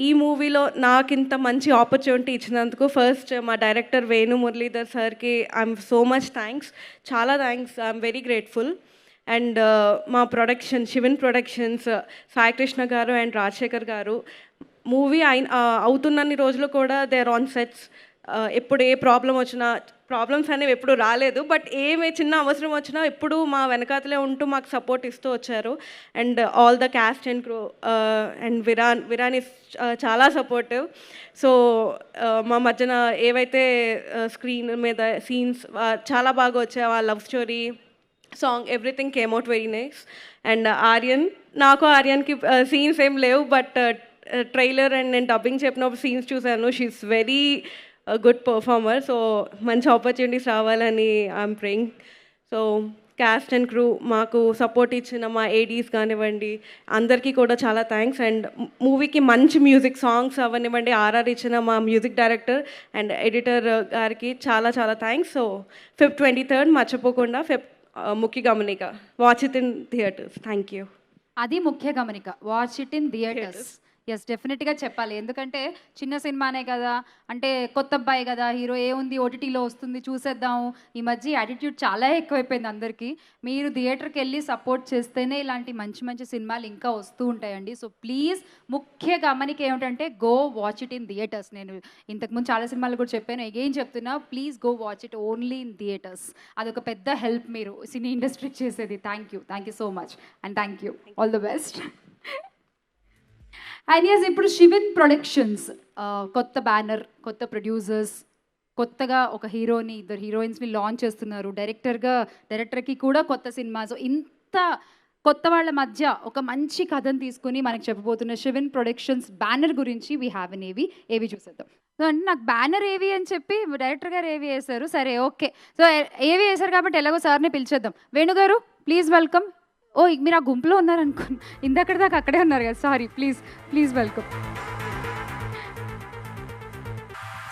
ఈ మూవీలో నాకు ఇంత మంచి ఆపర్చునిటీ ఇచ్చినందుకు ఫస్ట్ మా డైరెక్టర్ వేణు మురళీధర్ సార్కి ఐఎమ్ సో మచ్ థ్యాంక్స్, చాలా thanks. I'm very grateful. And మా ప్రొడక్షన్ శివన్ ప్రొడక్షన్స్, సాయికృష్ణ గారు అండ్ రాజశేఖర్ గారు, మూవీ అవుతున్నన్ని రోజులు కూడా దే ఆర్ ఆన్ సెట్స్. ఎప్పుడు ఏ ప్రాబ్లం వచ్చినా, ప్రాబ్లమ్స్ అనేవి ఎప్పుడు రాలేదు, బట్ ఏమే చిన్న అవసరం వచ్చినా ఎప్పుడు మా వెనకాతలే ఉంటూ మాకు సపోర్ట్ ఇస్తూ వచ్చారు. And all the cast and crew and Virar is చాలా సపోర్టివ్. సో మా మధ్యన ఏవైతే స్క్రీన్ మీద సీన్స్ చాలా బాగా వచ్చాయి, ఆ love story, song, everything came out very nice. And ఆర్యన్కి సీన్స్ ఏం లేవు, బట్ ట్రైలర్ అండ్ నేను డబ్బింగ్ చెప్పినప్పుడు సీన్స్ చూశాను. She is very good performer. So మంచి ఆపర్చునిటీస్ రావాలని I'm praying. So cast and crew, మాకు సపోర్ట్ ఇచ్చిన మా ఏడీస్ కానివ్వండి, అందరికీ కూడా చాలా థ్యాంక్స్. అండ్ మూవీకి మంచి మ్యూజిక్ సాంగ్స్ అవనివ్వండి ఆర్ఆర్ ఇచ్చిన మా మ్యూజిక్ డైరెక్టర్ అండ్ ఎడిటర్ గారికి చాలా చాలా థ్యాంక్స్. సో Feb 23 మర్చిపోకుండా ముఖ్య గమనిక, watch it in theatres. Thank you. అది ముఖ్య గమనిక, watch it in theatres. Yes, డెఫినెట్గా చెప్పాలి. ఎందుకంటే చిన్న సినిమానే కదా, అంటే కొత్త అబ్బాయి కదా, హీరో ఏముంది ఓటీటీలో వస్తుంది చూసేద్దాము. ఈ మధ్య యాటిట్యూడ్ చాలా ఎక్కువైపోయింది అందరికీ. మీరు థియేటర్కి వెళ్ళి సపోర్ట్ చేస్తేనే ఇలాంటి మంచి మంచి సినిమాలు ఇంకా వస్తూ ఉంటాయండి. సో ప్లీజ్, ముఖ్య గమనిక ఏమిటంటే go watch it in theatres. నేను ఇంతకుముందు చాలా సినిమాలు కూడా చెప్పాను, అగైన్ చెప్తున్నా, please go watch it only in theatres. అదొక పెద్ద హెల్ప్ మీరు సినీ ఇండస్ట్రీకి చేసేది. Thank you so much and thank you. All the best. And yes, ఇప్పుడు శివన్ ప్రొడక్షన్స్ కొత్త బ్యానర్, కొత్త ప్రొడ్యూసర్స్, కొత్తగా ఒక హీరోని, ఇద్దరు హీరోయిన్స్ని లాంచ్ చేస్తున్నారు. డైరెక్టర్కి కూడా కొత్త సినిమా. సో ఇంత కొత్త వాళ్ళ మధ్య ఒక మంచి కథను తీసుకుని మనకు చెప్పబోతున్న శివన్ ప్రొడక్షన్స్ బ్యానర్ గురించి వీ హ్యావ్ ఎన్ ఏవి చూసేద్దాం. సో అంటే నాకు బ్యానర్ ఏవి అని చెప్పి డైరెక్టర్ గారు ఏవి వేశారు. సరే, ఓకే. సో ఏవి వేశారు కాబట్టి ఎలాగో సార్ని పిలిచేద్దాం. వేణుగారు, ప్లీజ్ వెల్కమ్. ఓ, మీరు ఆ గుంపులో ఉన్నారనుకోండి, ఇందక్కడి దాకా అక్కడే ఉన్నారు కదా, సారీ. Please welcome.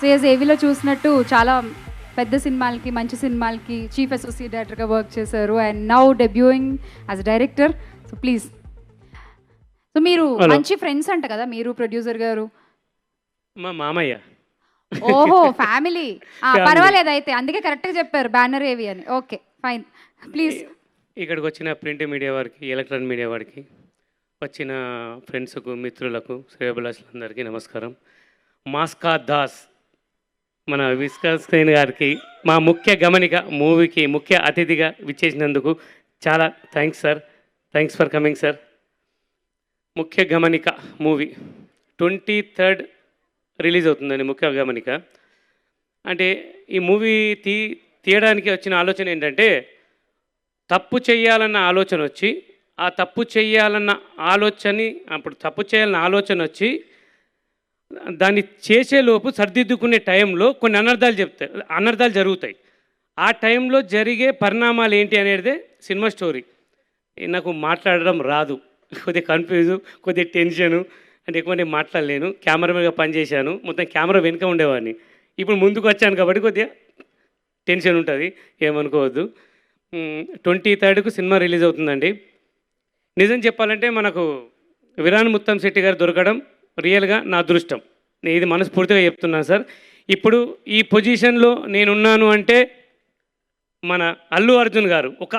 సిఎస్ ఏవిలో చూసినట్టు చాలా పెద్ద సినిమాలకి, మంచి సినిమాలకి చీఫ్ అసోసియేట్ డైరెక్టర్గా వర్క్ చేశారు and now debuting as director. So please. So మీరు మంచి ఫ్రెండ్స్ అంట కదా, మీరు ప్రొడ్యూసర్ గారు? మా మామయ్య. ఓహో, ఫ్యామిలీ. పర్వాలేదు అయితే, అందుకే కరెక్ట్గా చెప్పారు బ్యానర్ ఏవి అని. Okay, fine. ప్లీజ్. ఇక్కడికి వచ్చిన ప్రింట్ మీడియా వారికి, ఎలక్ట్రానిక్ మీడియా వారికి, వచ్చిన ఫ్రెండ్స్కు, మిత్రులకు, శ్రేయోభిలాషులందరికీ నమస్కారం. మాస్కా దాస్ మన విశ్వక్సేన్ గారికి మా ముఖ్య గమనిక మూవీకి ముఖ్య అతిథిగా విచ్చేసినందుకు చాలా thanks sir. Thanks for coming sir. ముఖ్య గమనిక మూవీ 23rd రిలీజ్ అవుతుందండి. ముఖ్య గమనిక అంటే ఈ మూవీ తీయడానికి వచ్చిన ఆలోచన ఏంటంటే, తప్పు చేయాలన్న ఆలోచన వచ్చి, ఆ తప్పు చేయాలన్న ఆలోచన వచ్చి దాన్ని చేసేలోపు సర్దిద్దుకునే టైంలో కొన్ని అనర్థాలు జరుగుతాయి. ఆ టైంలో జరిగే పరిణామాలు ఏంటి అనేది సినిమా స్టోరీ. నాకు మాట్లాడడం రాదు, కొద్దిగా కన్ఫ్యూజు, కొద్దిగా టెన్షను, అంటే ఎక్కువ నేను మాట్లాడలేను. కెమెరామెన్గా పనిచేశాను, మొత్తం కెమెరా వెనుక ఉండేవాడిని. ఇప్పుడు ముందుకు వచ్చాను కాబట్టి కొద్దిగా టెన్షన్ ఉంటుంది, ఏమనుకోవద్దు. 23rd సినిమా రిలీజ్ అవుతుందండి. నిజం చెప్పాలంటే మనకు విరాన్ ముత్తం శెట్టి గారు దొరకడం రియల్గా నా అదృష్టం. నేను ఇది మనస్ఫూర్తిగా చెప్తున్నాను సార్. ఇప్పుడు ఈ పొజిషన్లో నేనున్నాను అంటే మన అల్లు అర్జున్ గారు ఒక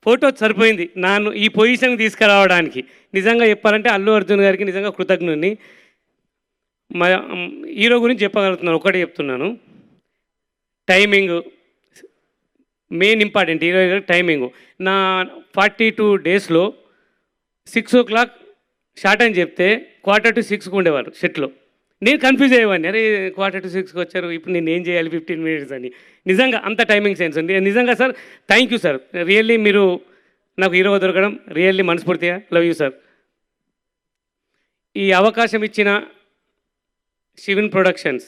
ఫోటో సరిపోయింది నన్ను ఈ పొజిషన్కి తీసుకురావడానికి. నిజంగా చెప్పాలంటే అల్లు అర్జున్ గారికి నిజంగా కృతజ్ఞుని. మా హీరో గురించి చెప్పగలుగుతున్నాను, ఒకటే చెప్తున్నాను. Timing main important. హీరో గారి టైమింగ్. నా 42 డేస్లో 6 o'clock షార్ట్ అని చెప్తే 5:45 ఉండేవారు సెట్లో. నేను కన్ఫ్యూజ్ అయ్యేవాడిని, అరే 5:45 వచ్చారు, ఇప్పుడు నేను ఏం చేయాలి 15 minutes అని. నిజంగా అంత టైమింగ్ సెన్స్ ఉంది. నిజంగా sir thank you sir. Really మీరు నాకు హీరో దొరకడం రియల్లీ మనస్ఫూర్తిగా లవ్ యూ సార్. ఈ అవకాశం ఇచ్చిన శివన్ ప్రొడక్షన్స్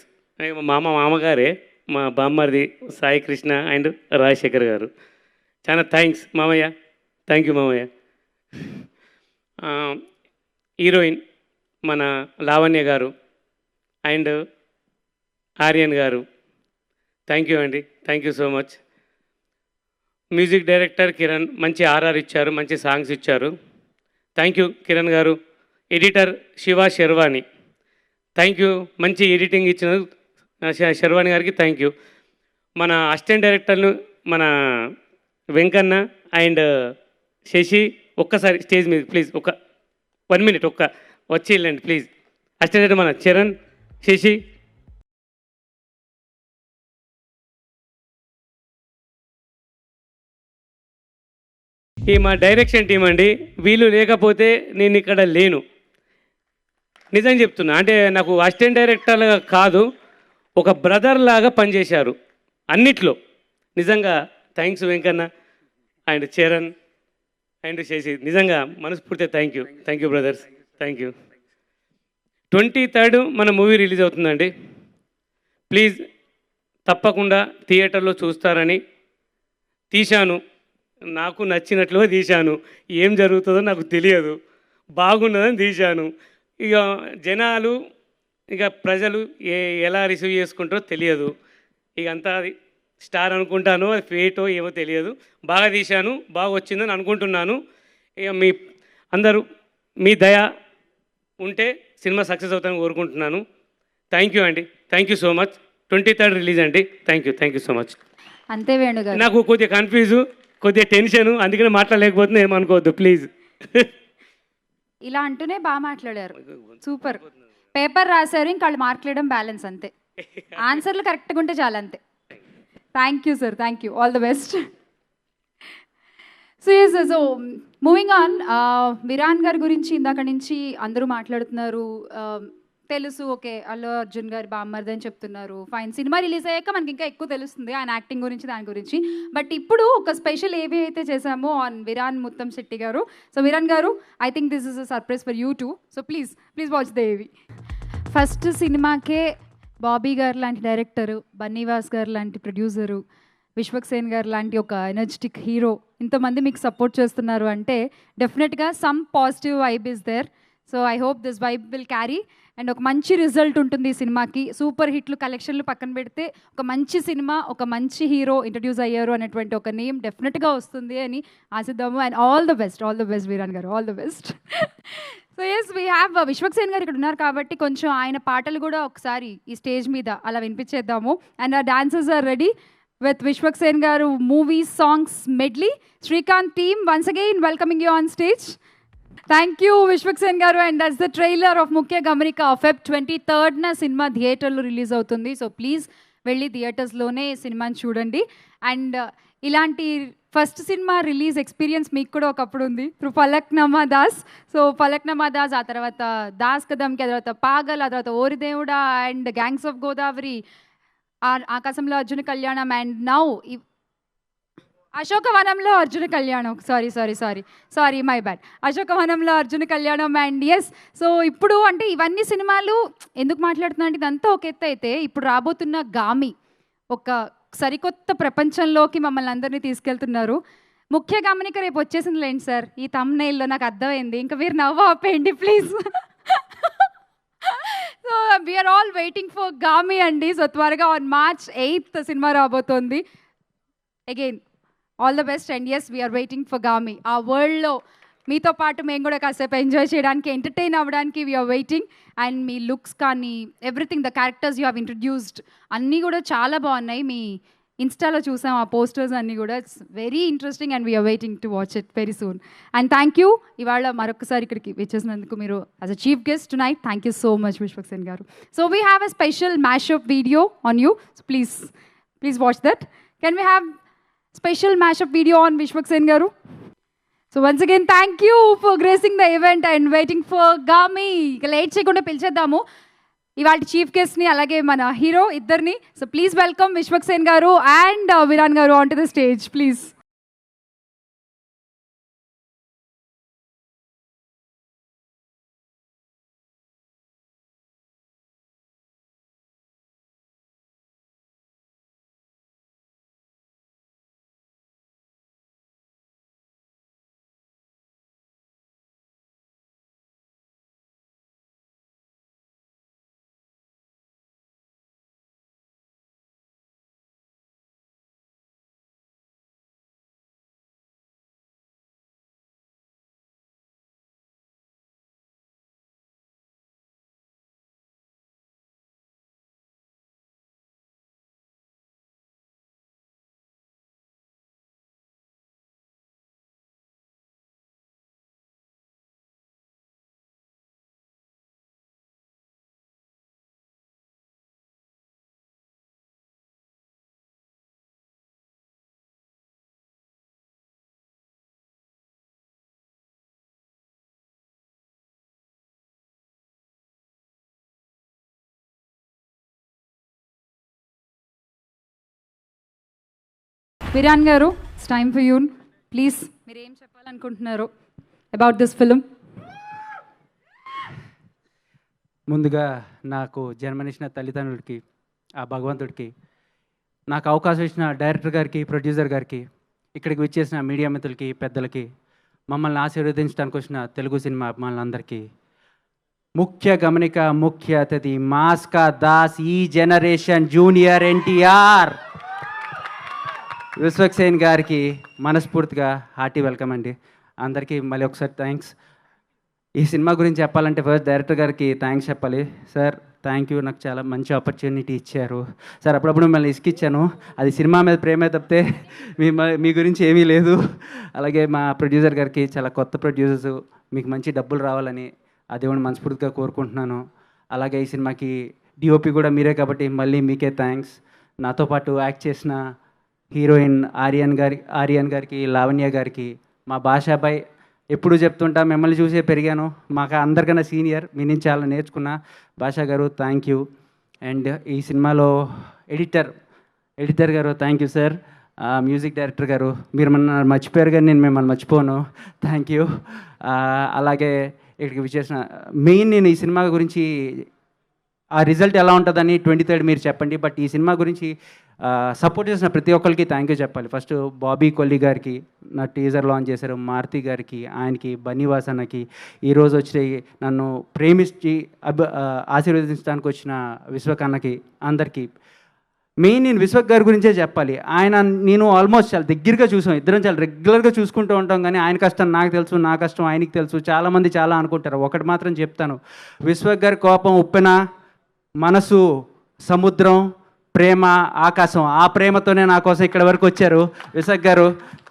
మా మామగారే, మా బామ్మర్ది సాయి కృష్ణ అండ్ రాజశేఖర్ గారు, చాలా థ్యాంక్స్ మామయ్య. థ్యాంక్ యూ మామయ్య. హీరోయిన్ మన లావణ్య గారు అండ్ ఆర్యన్ గారు, థ్యాంక్ యూ అండి, thank you so much. Music director Kiran మంచి ఆర్ఆర్ ఇచ్చారు, మంచి సాంగ్స్ ఇచ్చారు. Thank you Kiran garu. Editor Shiva Sharvani, thank you. మంచి ఎడిటింగ్ ఇచ్చిన శర్వాణి గారికి థ్యాంక్ యూ. మన అసిస్టెంట్ డైరెక్టర్లు మన వెంకన్న అండ్ శశి, ఒక్కసారి స్టేజ్ మీద ప్లీజ్, 1 minute వచ్చి వెళ్ళండి ప్లీజ్. అసిస్టెంట్ డైరెక్టర్ మన చరణ్, శశి. ఈ మా డైరెక్షన్ టీం అండి, వీళ్ళు లేకపోతే నేను ఇక్కడ లేను. నిజం చెప్తున్నా, అంటే నాకు అసిస్టెంట్ డైరెక్టర్గా కాదు, ఒక బ్రదర్ లాగా పనిచేశారు అన్నిట్లో. నిజంగా thanks Venkanna and Charan and Shashi, నిజంగా మనస్ఫూర్తిగా thank you brothers, thank you. 23rd మన మూవీ రిలీజ్ అవుతుందండి. ప్లీజ్ తప్పకుండా థియేటర్లో చూస్తారని తీశాను. నాకు నచ్చినట్లుగా తీశాను. ఏం జరుగుతుందో నాకు తెలియదు, బాగున్నదని తీశాను. ఇక జనాలు ఇక ప్రజలు ఎలా రిసీవ్ చేసుకుంటారో తెలియదు. ఇక అంతా అది స్టార్ అనుకుంటాను, అది ఫేటో ఏమో తెలియదు. బాగా తీశాను, బాగా వచ్చిందని అనుకుంటున్నాను. ఇక మీ అందరూ మీ దయ ఉంటే సినిమా సక్సెస్ అవుతానని కోరుకుంటున్నాను. థ్యాంక్ యూ అండి, thank you so much. 23rd release అండి. Thank you so much. అంతే వేణుగారు. నాకు కొద్దిగా కన్ఫ్యూజు, కొద్దిగా టెన్షను, అందుకని మాట్లాడలేకపోతున్నా, ఏమనుకోవద్దు ప్లీజ్. ఇలా అంటూనే బాగా మాట్లాడారు, సూపర్. పేపర్ రాశారు, ఇంకా వాళ్ళు మాట్లాడడం బ్యాలెన్స్ అంతే. ఆన్సర్లు కరెక్ట్గా ఉంటే చాలా, అంతే. Thank you sir, thank you, all the best. So yes, so moving on, Viran గారి గురించి ఇందాక నుంచి అందరూ మాట్లాడుతున్నారు. తెలుసు, ఓకే, అల్లు అర్జున్ గారి బామ్మర్ది అని చెప్తున్నారు. ఫైన్, సినిమా రిలీజ్ అయ్యాక మనకి ఇంకా ఎక్కువ తెలుస్తుంది ఆయన యాక్టింగ్ గురించి, దాని గురించి. బట్ ఇప్పుడు ఒక స్పెషల్ ఏవి అయితే చేశామో ఆన్ విరాన్ ముత్తం శెట్టి గారు. సో విరాన్ గారు, I think this is a surprise for you two. So please watch the ఏవి. ఫస్ట్ సినిమాకే బాబీ గారు లాంటి డైరెక్టరు, బన్నీవాస్ గారు లాంటి ప్రొడ్యూసరు, విశ్వక్సేన్ గారు లాంటి ఒక ఎనర్జెటిక్ హీరో ఇంతమంది మీకు సపోర్ట్ చేస్తున్నారు అంటే డెఫినెట్గా some positive vibe is there. So I hope this vibe will carry and ఒక మంచి రిజల్ట్ ఉంటుంది ఈ సినిమాకి. సూపర్ హిట్లు, కలెక్షన్లు పక్కన పెడితే ఒక మంచి సినిమా, ఒక మంచి హీరో ఇంట్రడ్యూస్ అయ్యారు అనేటువంటి ఒక నేమ్ డెఫినెట్గా వస్తుంది అని ఆశిద్దాము. And all the best Veeran గారు, all the best. So yes, we have Vishwaksen గారు ఇక్కడ ఉన్నారు కాబట్టి కొంచెం ఆయన పాటలు కూడా ఒకసారి ఈ స్టేజ్ మీద అలా వినిపించేద్దాము. అండ్ ఆ dancers are ready with Vishwaksen garu movies songs medley. Srikanth team, once again welcoming you on stage. Thank you Vishwaksen garu. And that's the trailer of Mukhya Gamanika. Feb 23rd na cinema theatre lo release avutundi. So please velli theatres lone cinema ni chudandi. And ilanti first cinema release experience మీకు కూడా ఒకప్పుడు ఉంది through Falaknuma Das. So Falaknuma Das, ఆ తర్వాత దాస్ కదమ్కి, ఆ తర్వాత పాగల్, ఆ తర్వాత ఓరిదేవుడా అండ్ గ్యాంగ్స్ ఆఫ్ గోదావరి, ఆకాశంలో అర్జున కళ్యాణం, అండ్ నౌ అశోకవనంలో అర్జున కళ్యాణం. సారీ మై బ్యాడ్, అశోకవనంలో అర్జున కళ్యాణం. అండ్ ఎస్, సో ఇప్పుడు అంటే ఇవన్నీ సినిమాలు ఎందుకు మాట్లాడుతున్నా అంటే ఇదంతా ఒక ఎత్తు అయితే, ఇప్పుడు రాబోతున్న గామి ఒక సరికొత్త ప్రపంచంలోకి మమ్మల్ని అందరినీ తీసుకెళ్తున్నారు. ముఖ్య గమనిక రేపు వచ్చేసింది లేండి సార్, ఈ థంబ్నెయిల్లో నాకు అర్థమైంది. ఇంకా మీరు నవ్వు ఆపేయండి please. So we are all waiting for Gaami అండి. సో త్వరగా ఆన్ March 8th సినిమా రాబోతోంది. Again all the best. And yes, we are waiting for Gaami. ఆ వరల్డ్లో మీతో పాటు మేము కూడా కాసేపు ఎంజాయ్ చేయడానికి, ఎంటర్టైన్ అవ్వడానికి వీఆర్ వెయిటింగ్. అండ్ మీ లుక్స్ కానీ everything, the characters you have introduced అన్నీ కూడా చాలా బాగున్నాయి. మీ ఇన్స్టాలో చూసాం ఆ పోస్టర్స్ అన్నీ కూడా. It's very interesting and we are waiting to watch it very soon. And thank you ఇవాళ మరొకసారి ఇక్కడికి వచ్చేసినందుకు మీరు as a chief guest tonight. Thank you so much Vishwaksen గారు. So we have a special mashup video on you. So please watch that. Can we have special mashup video on Vishwaksen గారు? So once again thank you for gracing the event and waiting for Gaami. ఇక late చేయకుండా పిలిచేద్దాము ఇవాళ chief గెస్ట్ని, అలాగే మన hero ఇద్దరిని. So please welcome Vishwaksen గారు and Viran గారు on to the stage please. Viran గారు, it's time for you. Please మీరు ఏం చెప్పాలనుకుంటున్నారు అబౌట్ దిస్ ఫిలిం? ముందుగా నాకు జన్మనిచ్చిన తల్లిదండ్రులకి, ఆ భగవంతుడికి, నాకు అవకాశం ఇచ్చిన డైరెక్టర్ గారికి, ప్రొడ్యూసర్ గారికి, ఇక్కడికి విచ్చేసిన మీడియా మిత్రులకి, పెద్దలకి, మమ్మల్ని ఆశీర్వదించడానికి వచ్చిన తెలుగు సినిమా అభిమానులందరికీ, ముఖ్య గమనిక, ముఖ్య అతిథి మాస్కా దాస్, ఈ జనరేషన్ జూనియర్ ఎన్టీఆర్ విశ్వక్సేన్ గారికి మనస్ఫూర్తిగా హార్టీ వెల్కమ్ అండి. అందరికీ మళ్ళీ ఒకసారి థ్యాంక్స్. ఈ సినిమా గురించి చెప్పాలంటే ఫస్ట్ డైరెక్టర్ గారికి థ్యాంక్స్ చెప్పాలి. సార్ థ్యాంక్ యూ, నాకు చాలా మంచి ఆపర్చునిటీ ఇచ్చారు సార్. అప్పుడప్పుడు మిమ్మల్ని ఇసుకిచ్చాను, అది సినిమా మీద ప్రేమే తప్పితే మీ గురించి ఏమీ లేదు. అలాగే మా ప్రొడ్యూసర్ గారికి, చాలా కొత్త ప్రొడ్యూసర్స్, మీకు మంచి డబ్బులు రావాలని ఆ దేవుని మనస్ఫూర్తిగా కోరుకుంటున్నాను. అలాగే ఈ సినిమాకి డిఓపి కూడా మీరే కాబట్టి మళ్ళీ మీకే థ్యాంక్స్. నాతో పాటు యాక్ట్ చేసిన హీరోయిన్ ఆర్యన్ గారికి, లావణ్య గారికి, మా భాషాబాయ్, ఎప్పుడు చెప్తుంటా మిమ్మల్ని చూసే పెరిగాను, మాకు అందరికన్నా సీనియర్, మీ నుంచి చాలా నేర్చుకున్నా. భాషా గారు థ్యాంక్ యూ. అండ్ ఈ సినిమాలో ఎడిటర్ గారు thank you sir. Music director గారు, మీరు మన మర్చిపోయారు కానీ నేను మిమ్మల్ని మర్చిపోను, థ్యాంక్ యూ. అలాగే ఇక్కడికి విచ్చేసిన మెయిన్, నేను ఈ సినిమా గురించి ఆ రిజల్ట్ ఎలా ఉంటుందని 23rd మీరు చెప్పండి. బట్ ఈ సినిమా గురించి సపోర్ట్ చేసిన ప్రతి ఒక్కరికి థ్యాంక్ యూ చెప్పాలి. ఫస్ట్ బాబీ కొల్లి గారికి, నా టీజర్ లాంచ్ చేశారు, మారుతి గారికి, ఆయనకి, బన్నీవాసన్నకి, ఈరోజు వచ్చి నన్ను ప్రేమించి ఆశీర్వదించడానికి వచ్చిన విశ్వకన్నకి, అందరికీ. మెయిన్ నేను విశ్వక్ గారి గురించే చెప్పాలి. నేను ఆల్మోస్ట్ చాలా దగ్గరగా చూసాం, ఇద్దరం చాలా రెగ్యులర్గా చూసుకుంటూ ఉంటాం. కానీ ఆయన కష్టం నాకు తెలుసు, నా కష్టం ఆయనకి తెలుసు. చాలామంది చాలా అనుకుంటారు. ఒకటి మాత్రం చెప్తాను, విశ్వక్ గారి కోపం ఉప్పెన, మనసు సముద్రం, ప్రేమ ఆకాశం. ఆ ప్రేమతోనే నా కోసం ఇక్కడ వరకు వచ్చారు విశ్వక్ గారు,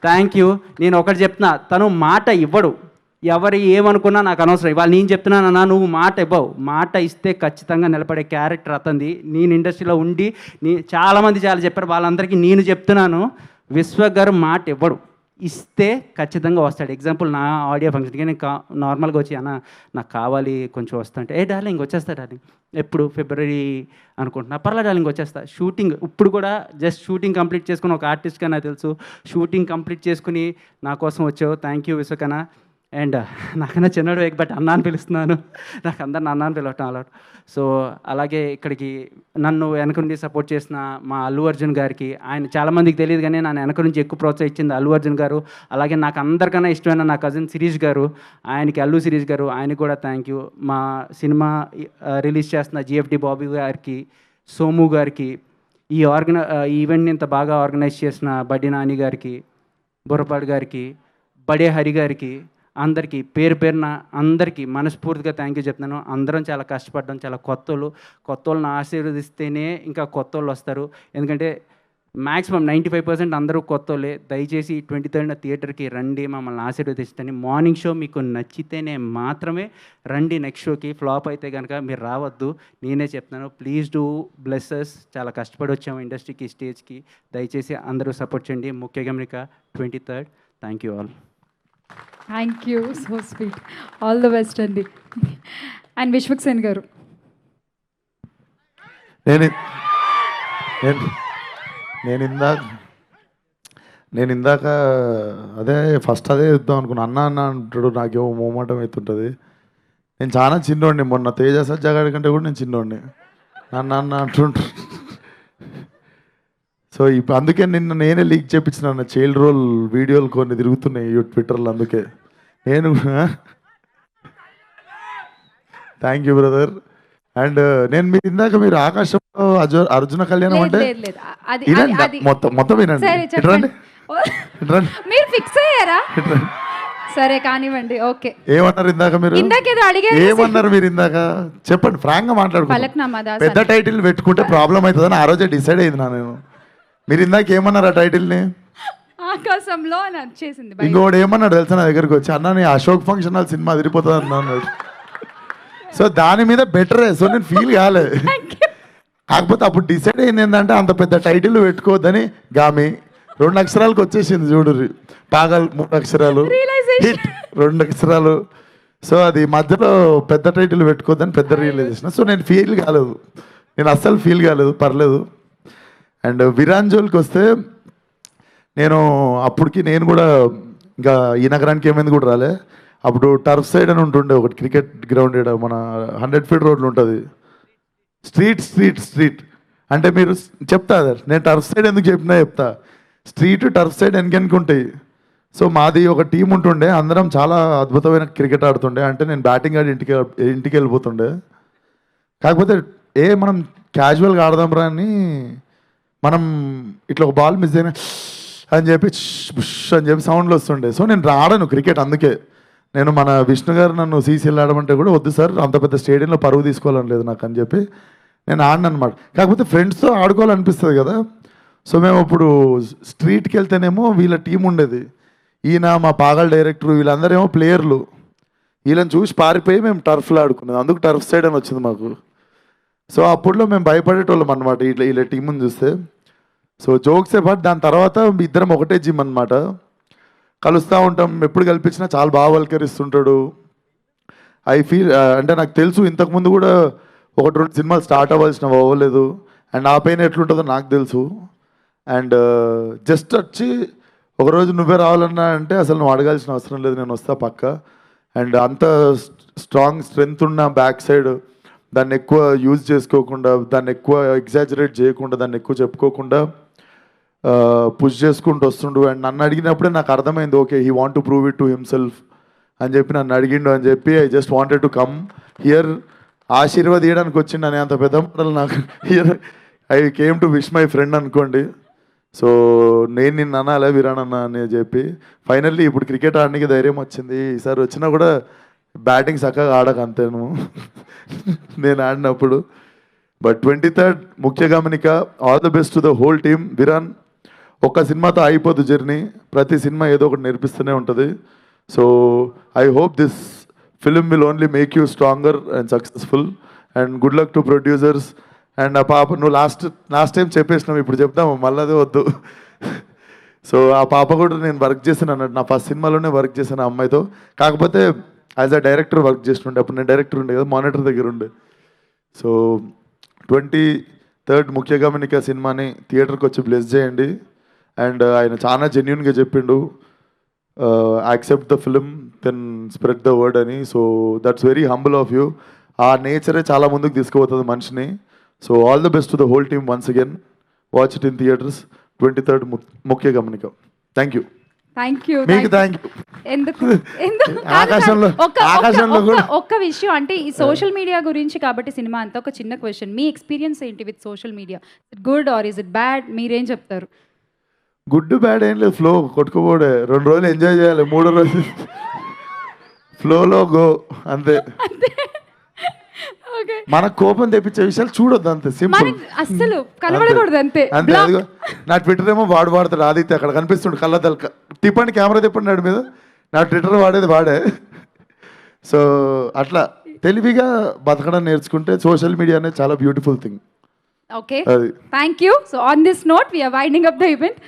థ్యాంక్ యూ. నేను ఒకటి చెప్తున్నా, తను మాట ఇవ్వడు, ఎవరు ఏమనుకున్నా నాకు అనవసరం. ఇవాళ నేను చెప్తున్నానన్నా, నువ్వు మాట ఇవ్వవు, మాట ఇస్తే ఖచ్చితంగా నిలబడే క్యారెక్టర్ అతంది. నేను ఇండస్ట్రీలో ఉండి చాలామంది చాలా చెప్పారు, వాళ్ళందరికీ నేను చెప్తున్నాను, విశ్వక్ గారు మాట ఇవ్వడు, ఇస్తే ఖచ్చితంగా వస్తాడు. ఎగ్జాంపుల్, నా ఆడియో ఫంక్షన్కి నేను నార్మల్గా వచ్చి, అన్న నాకు కావాలి కొంచెం వస్తుంటే, డార్లింగ్ వచ్చేస్తా డార్లింగ్, ఎప్పుడు ఫిబ్రవరి అనుకుంటున్నా, పర్లేదు డార్లింగ్ వచ్చేస్తా. షూటింగ్ ఇప్పుడు కూడా జస్ట్ షూటింగ్ కంప్లీట్ చేసుకుని, ఒక ఆర్టిస్ట్గా నాకు తెలుసు, షూటింగ్ కంప్లీట్ చేసుకుని నా కోసం వచ్చావు, థ్యాంక్ యూ విశ్వకన్న. అండ్ నాకన్నా చిన్నడు వేక్, బట్ అన్న అని పిలుస్తున్నాను, నాకు అందరిని అన్న అని పిలవటం అలవాటు. సో అలాగే ఇక్కడికి నన్ను వెనక నుండి సపోర్ట్ చేసిన మా అల్లు అర్జున్ గారికి, ఆయన చాలామందికి తెలియదు కానీ నన్ను వెనక నుంచి ఎక్కువ ప్రోత్సహించింది అల్లు అర్జున్ గారు. అలాగే నాకు అందరికన్నా ఇష్టమైన నా కజిన్ శిరీష్ గారు, ఆయనకి, అల్లు శిరీష్ గారు, ఆయనకి కూడా థ్యాంక్ యూ. మా సినిమా రిలీజ్ చేస్తున్న జిఎఫ్డి బాబీ గారికి, సోము గారికి, ఈ ఈవెంట్ని ఇంత బాగా ఆర్గనైజ్ చేసిన బడ్డి నాని గారికి, బుర్రపాడు గారికి, బడే హరి గారికి, అందరికీ పేరు పేరున అందరికీ మనస్ఫూర్తిగా థ్యాంక్ యూ చెప్తున్నాను. అందరం చాలా కష్టపడ్డాం, చాలా కొత్త వాళ్ళని ఆశీర్వదిస్తేనే ఇంకా కొత్త వాళ్ళు వస్తారు. ఎందుకంటే మ్యాక్సిమం 95% అందరూ కొత్త వాళ్ళే. దయచేసి 23rd థియేటర్కి రండి, మమ్మల్ని ఆశీర్వదిస్తని. మార్నింగ్ షో మీకు నచ్చితేనే మాత్రమే రండి, నెక్స్ట్ షోకి. ఫ్లాప్ అయితే కనుక మీరు రావద్దు, నేనే చెప్తున్నాను. Please do blesses. చాలా కష్టపడి వచ్చాము ఇండస్ట్రీకి, స్టేజ్కి. దయచేసి అందరూ సపోర్ట్ చేయండి. ముఖ్య గమనిక 23rd. Thank you all. Thank you, so sweet, all the best అండి. అండ్ విశ్వక్సేన్ గారు, నేను ఇందాక అదే ఫస్ట్ అదే చెప్దాం అనుకున్నా. అన్న అంటాడు, నాకేమో మోమాటం అవుతుంటుంది. నేను చాలా చిన్నోడిని, మొన్న తేజ సజ్జాగాడి కంటే కూడా నేను చిన్నోడిని. అన్న అంటుంటాడు. సో ఇప్పుడు అందుకే నేనే లీక్ చేయించిన చైల్డ్ రోల్ వీడియోలు కొన్ని తిరుగుతున్నాయి ట్విట్టర్లో. అందుకే నేను థ్యాంక్ యూ బ్రదర్. అండ్ నేను మీరు ఇందాక మీరు ఆకాశంలో అర్జున కళ్యాణం అంటే మొత్తం వినండి, మీరు ఫిక్స్ అయ్యారా? సరే కానివ్వండి, ఓకే. ఏమన్నారు ఇందాక మీరు? ఏమన్నారు మీరు ఇందాక? చెప్పండి, ఫ్రాంక్ గా మాట్లాడుకుంటాం. పెద్ద టైటిల్ పెట్టుకుంటే ప్రాబ్లం అవుతుందని ఆ రోజే డిసైడ్ అయింది నేను. మీరు ఇందాక ఏమన్నారు ఆ టైటిల్ని? ఆకాశంలో నచ్చేసింది. ఇంకోటి ఏమన్నాడు తెలుసా నా దగ్గరికి వచ్చి, అన్న నీ అశోక్ ఫంక్షన్ హాల్ సినిమా అదిరిపోతుంది అన్నాడు. సో దాని మీద బెటరే. సో నేను ఫీల్ కాలే. కాకపోతే అప్పుడు డిసైడ్ అయింది ఏంటంటే అంత పెద్ద టైటిల్ పెట్టుకోవద్దని. గామి 2 అక్షరాలకు వచ్చేసింది చూడు, పాగల్ 3 అక్షరాలు, హిట్ 2 అక్షరాలు. సో అది మధ్యలో పెద్ద టైటిల్ పెట్టుకోవద్దని పెద్ద రియలైజేషన్. సో నేను ఫీల్ కాలేదు, నేను అస్సలు ఫీల్ కాలేదు, పర్లేదు. అండ్ విరాంజోల్కి వస్తే, నేను అప్పటికి నేను కూడా ఇంకా ఈ నగరానికి ఏమైంది కూడా రాలే. అప్పుడు టర్ఫ్ సైడ్ అని ఉంటుండే ఒకటి క్రికెట్ గ్రౌండ్, మన 100 feet రోడ్లు ఉంటుంది. స్ట్రీట్ అంటే మీరు చెప్తా, నేను టర్ఫ్ సైడ్ ఎందుకు చెప్పినా చెప్తా. స్ట్రీట్ టర్ఫ్ సైడ్ వెనకెనుకుంటాయి. సో మాది ఒక టీం ఉంటుండే, అందరం చాలా అద్భుతమైన క్రికెట్ ఆడుతుండే. అంటే నేను బ్యాటింగ్ ఆడి ఇంటికి వెళ్ళిపోతుండే. కాకపోతే మనం క్యాజువల్గా ఆడదాంరా అని మనం ఇట్లా ఒక బాల్ మిస్ అయినా అని చెప్పి బుష్ అని చెప్పి సౌండ్లు వస్తుండే. సో నేను ఆడను క్రికెట్. అందుకే నేను మన విష్ణు గారు నన్ను సీసీఎల్ ఆడమంటే కూడా వద్దు సార్, అంత పెద్ద స్టేడియంలో పరువు తీసుకోవాలని లేదు నాకు అని చెప్పి నేను ఆడను అనమాట. కాకపోతే ఫ్రెండ్స్తో ఆడుకోవాలనిపిస్తుంది కదా. సో మేము ఇప్పుడు స్ట్రీట్కి వెళ్తేనేమో వీళ్ళ టీం ఉండేది, ఈయన మా పాగల్ డైరెక్టర్, వీళ్ళందరేమో ప్లేయర్లు. వీళ్ళని చూసి పారిపోయి మేము టర్ఫ్లో ఆడుకున్నాం. అందుకు టర్ఫ్ సైడ్ అని వచ్చింది మాకు. సో అప్పుడులో మేము భయపడేటోళ్ళం అనమాట ఇట్లా వీళ్ళ టీంని చూస్తే. సో జోక్సే బట్ దాని తర్వాత ఇద్దరం ఒకటే జిమ్ అనమాట, కలుస్తూ ఉంటాం. ఎప్పుడు కల్పించినా చాలా బాగా వల్కరిస్తుంటాడు. ఐ ఫీల్ అంటే నాకు తెలుసు ఇంతకుముందు కూడా 1-2 సినిమాలు స్టార్ట్ అవ్వాల్సినవి అవ్వలేదు. అండ్ ఆ పైన ఎట్లుంటుందో నాకు తెలుసు. అండ్ జస్ట్ వచ్చి ఒకరోజు నువ్వే రావాలన్నా అంటే అసలు నువ్వు అడగాల్సిన అవసరం లేదు, నేను వస్తా పక్క. అండ్ అంత స్ట్రాంగ్ స్ట్రెంగ్త్ ఉన్న బ్యాక్ సైడ్ దాన్ని ఎక్కువ యూజ్ చేసుకోకుండా, దాన్ని ఎక్కువ ఎగ్జాజరేట్ చేయకుండా, దాన్ని ఎక్కువ చెప్పుకోకుండా పుష్ చేసుకుంటూ వస్తుండు. అండ్ నన్ను అడిగినప్పుడే నాకు అర్థమైంది, okay he want to prove it to himself అని చెప్పి నన్ను అడిగిండు అని చెప్పి I just wanted to come here. ఆశీర్వాదీయడానికి వచ్చిండు అనే అంత పెద్ద మాటలు నాకు here I came to wish my friend అనుకోండి. సో నేను నిన్ను అనాలా విరానన్నా అని చెప్పి ఫైనల్లీ ఇప్పుడు క్రికెట్ ఆడడానికి ధైర్యం వచ్చింది. ఈసారి వచ్చినా కూడా బ్యాటింగ్ చక్కగా ఆడక అంతేను నేను ఆడినప్పుడు. బట్ 23rd ముఖ్య గమనిక, all the best to the whole team. Viran, ఒక్క సినిమాతో అయిపోదు జర్నీ, ప్రతి సినిమా ఏదో ఒకటి నేర్పిస్తూనే ఉంటుంది. So I hope this film will only make you stronger and successful. And good luck to producers. And ఆ పాప, నువ్వు లాస్ట్ టైం చెప్పేసినావు, ఇప్పుడు చెప్తాము మళ్ళీ అదే వద్దు. సో ఆ పాప కూడా నేను వర్క్ చేశాను అన్నట్టు, నా ఫస్ట్ సినిమాలోనే వర్క్ చేశాను ఆ అమ్మాయితో. కాకపోతే యాజ్ అ డైరెక్టర్ వర్క్ చేస్తుండే, అప్పుడు నేను డైరెక్టర్ ఉండే కదా, మానిటర్ దగ్గర ఉండే. సో 23rd ముఖ్య గమనిక సినిమాని థియేటర్కి వచ్చి బ్లెస్ చేయండి. అండ్ ఆయన చాలా జెన్యున్గా చెప్పిండు, accept the film then spread the word అని. So that's very humble of you. ఆ నేచరే చాలా ముందుకు తీసుకుపోతుంది మనిషిని. So all the best to the whole team once again. Watch it in theatres 23rd ముఖ్య గమనిక. Thank you. Thank you. మీకు థ్యాంక్ యూ. ఎందుకు ఆకాశంలో కూడా ఒక్క విషయం అంటే ఈ సోషల్ మీడియా గురించి కాబట్టి సినిమా అంతా ఒక చిన్న క్వశ్చన్, మీ ఎక్స్పీరియన్స్ ఏంటి with social media? Good or is it bad? మీరేం చెప్తారు? గుడ్ బ్యాడ్ ఏం లేదు, ఫ్లో కొట్టుకోబోడే. 2 రోజులు ఎంజాయ్ చేయాలి, 3వ రోజు ఫ్లోలో గో అంతే. మన కోపం తెప్పించే విషయాలు చూడొద్దు, అంతే సింపుల్. అస్సలు కనబడకూడదు అంతే. అంతే. అదిగో నా ట్విట్టర్ ఏమో వాడతాడు ఆదిత్య, అక్కడ కనిపిస్తుండు కళ్ళదల్ తిప్పండి, కెమెరా తిప్పండి నాడు మీద. నా ట్విట్టర్ వాడేది వాడే. సో అట్లా తెలివిగా బతకడం నేర్చుకుంటే సోషల్ మీడియా అనేది చాలా beautiful thing. Okay, thank you. So on this note we are winding up the event.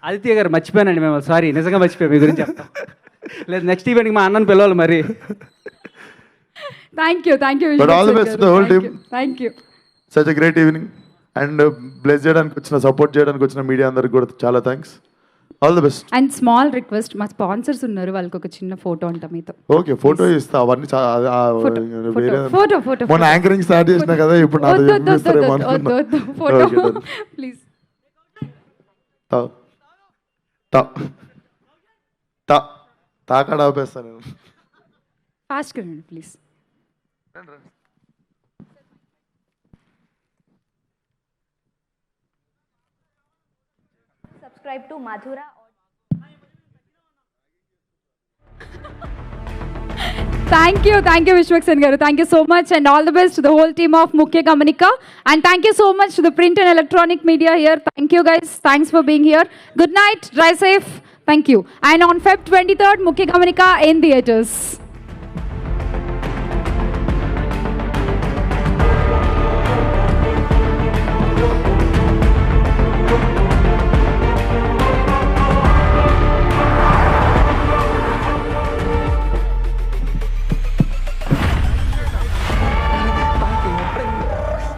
Aditya garu మర్చిపోయానండి మేము, సారీ, నిజంగా మర్చిపోయాం మీ గురించి చెప్తాం. లేదు నెక్స్ట్ ఈవెంట్కి మా అన్నను పిలవాలి మరి. Thank you. But all the best to the whole team. Thank you. Such a great evening. And bless చేయడానికి వచ్చిన, సపోర్ట్ చేయడానికి వచ్చిన మీడియా అందరికి కూడా చాలా thanks. All the best. And small request, మా స్పాన్సర్స్ ఉన్నారు, వాళ్ళకి ఒక చిన్న ఫోటో అంట మీతో. ఓకే, ఫోటో ఇస్తా. అవన్నీ వేరే ఫోటో మొన్న యాంకరింగ్ స్టార్ట్ చేసినా కదా, ఇప్పుడు ఫోటో ప్లీజ్. తాకాడ ఆపేస్తాను నేను. ఫాస్ట్గా రండి please. Subscribe to Madhura. Thank you, Vishwaksen garu. Thank you so much, and all the best to the whole team of Mukhya Gamanika. And thank you so much to the print and electronic media here. Thank you guys. Thanks for being here. Good night. Drive safe. Thank you. And on Feb 23rd, Mukhya Gamanika in theaters.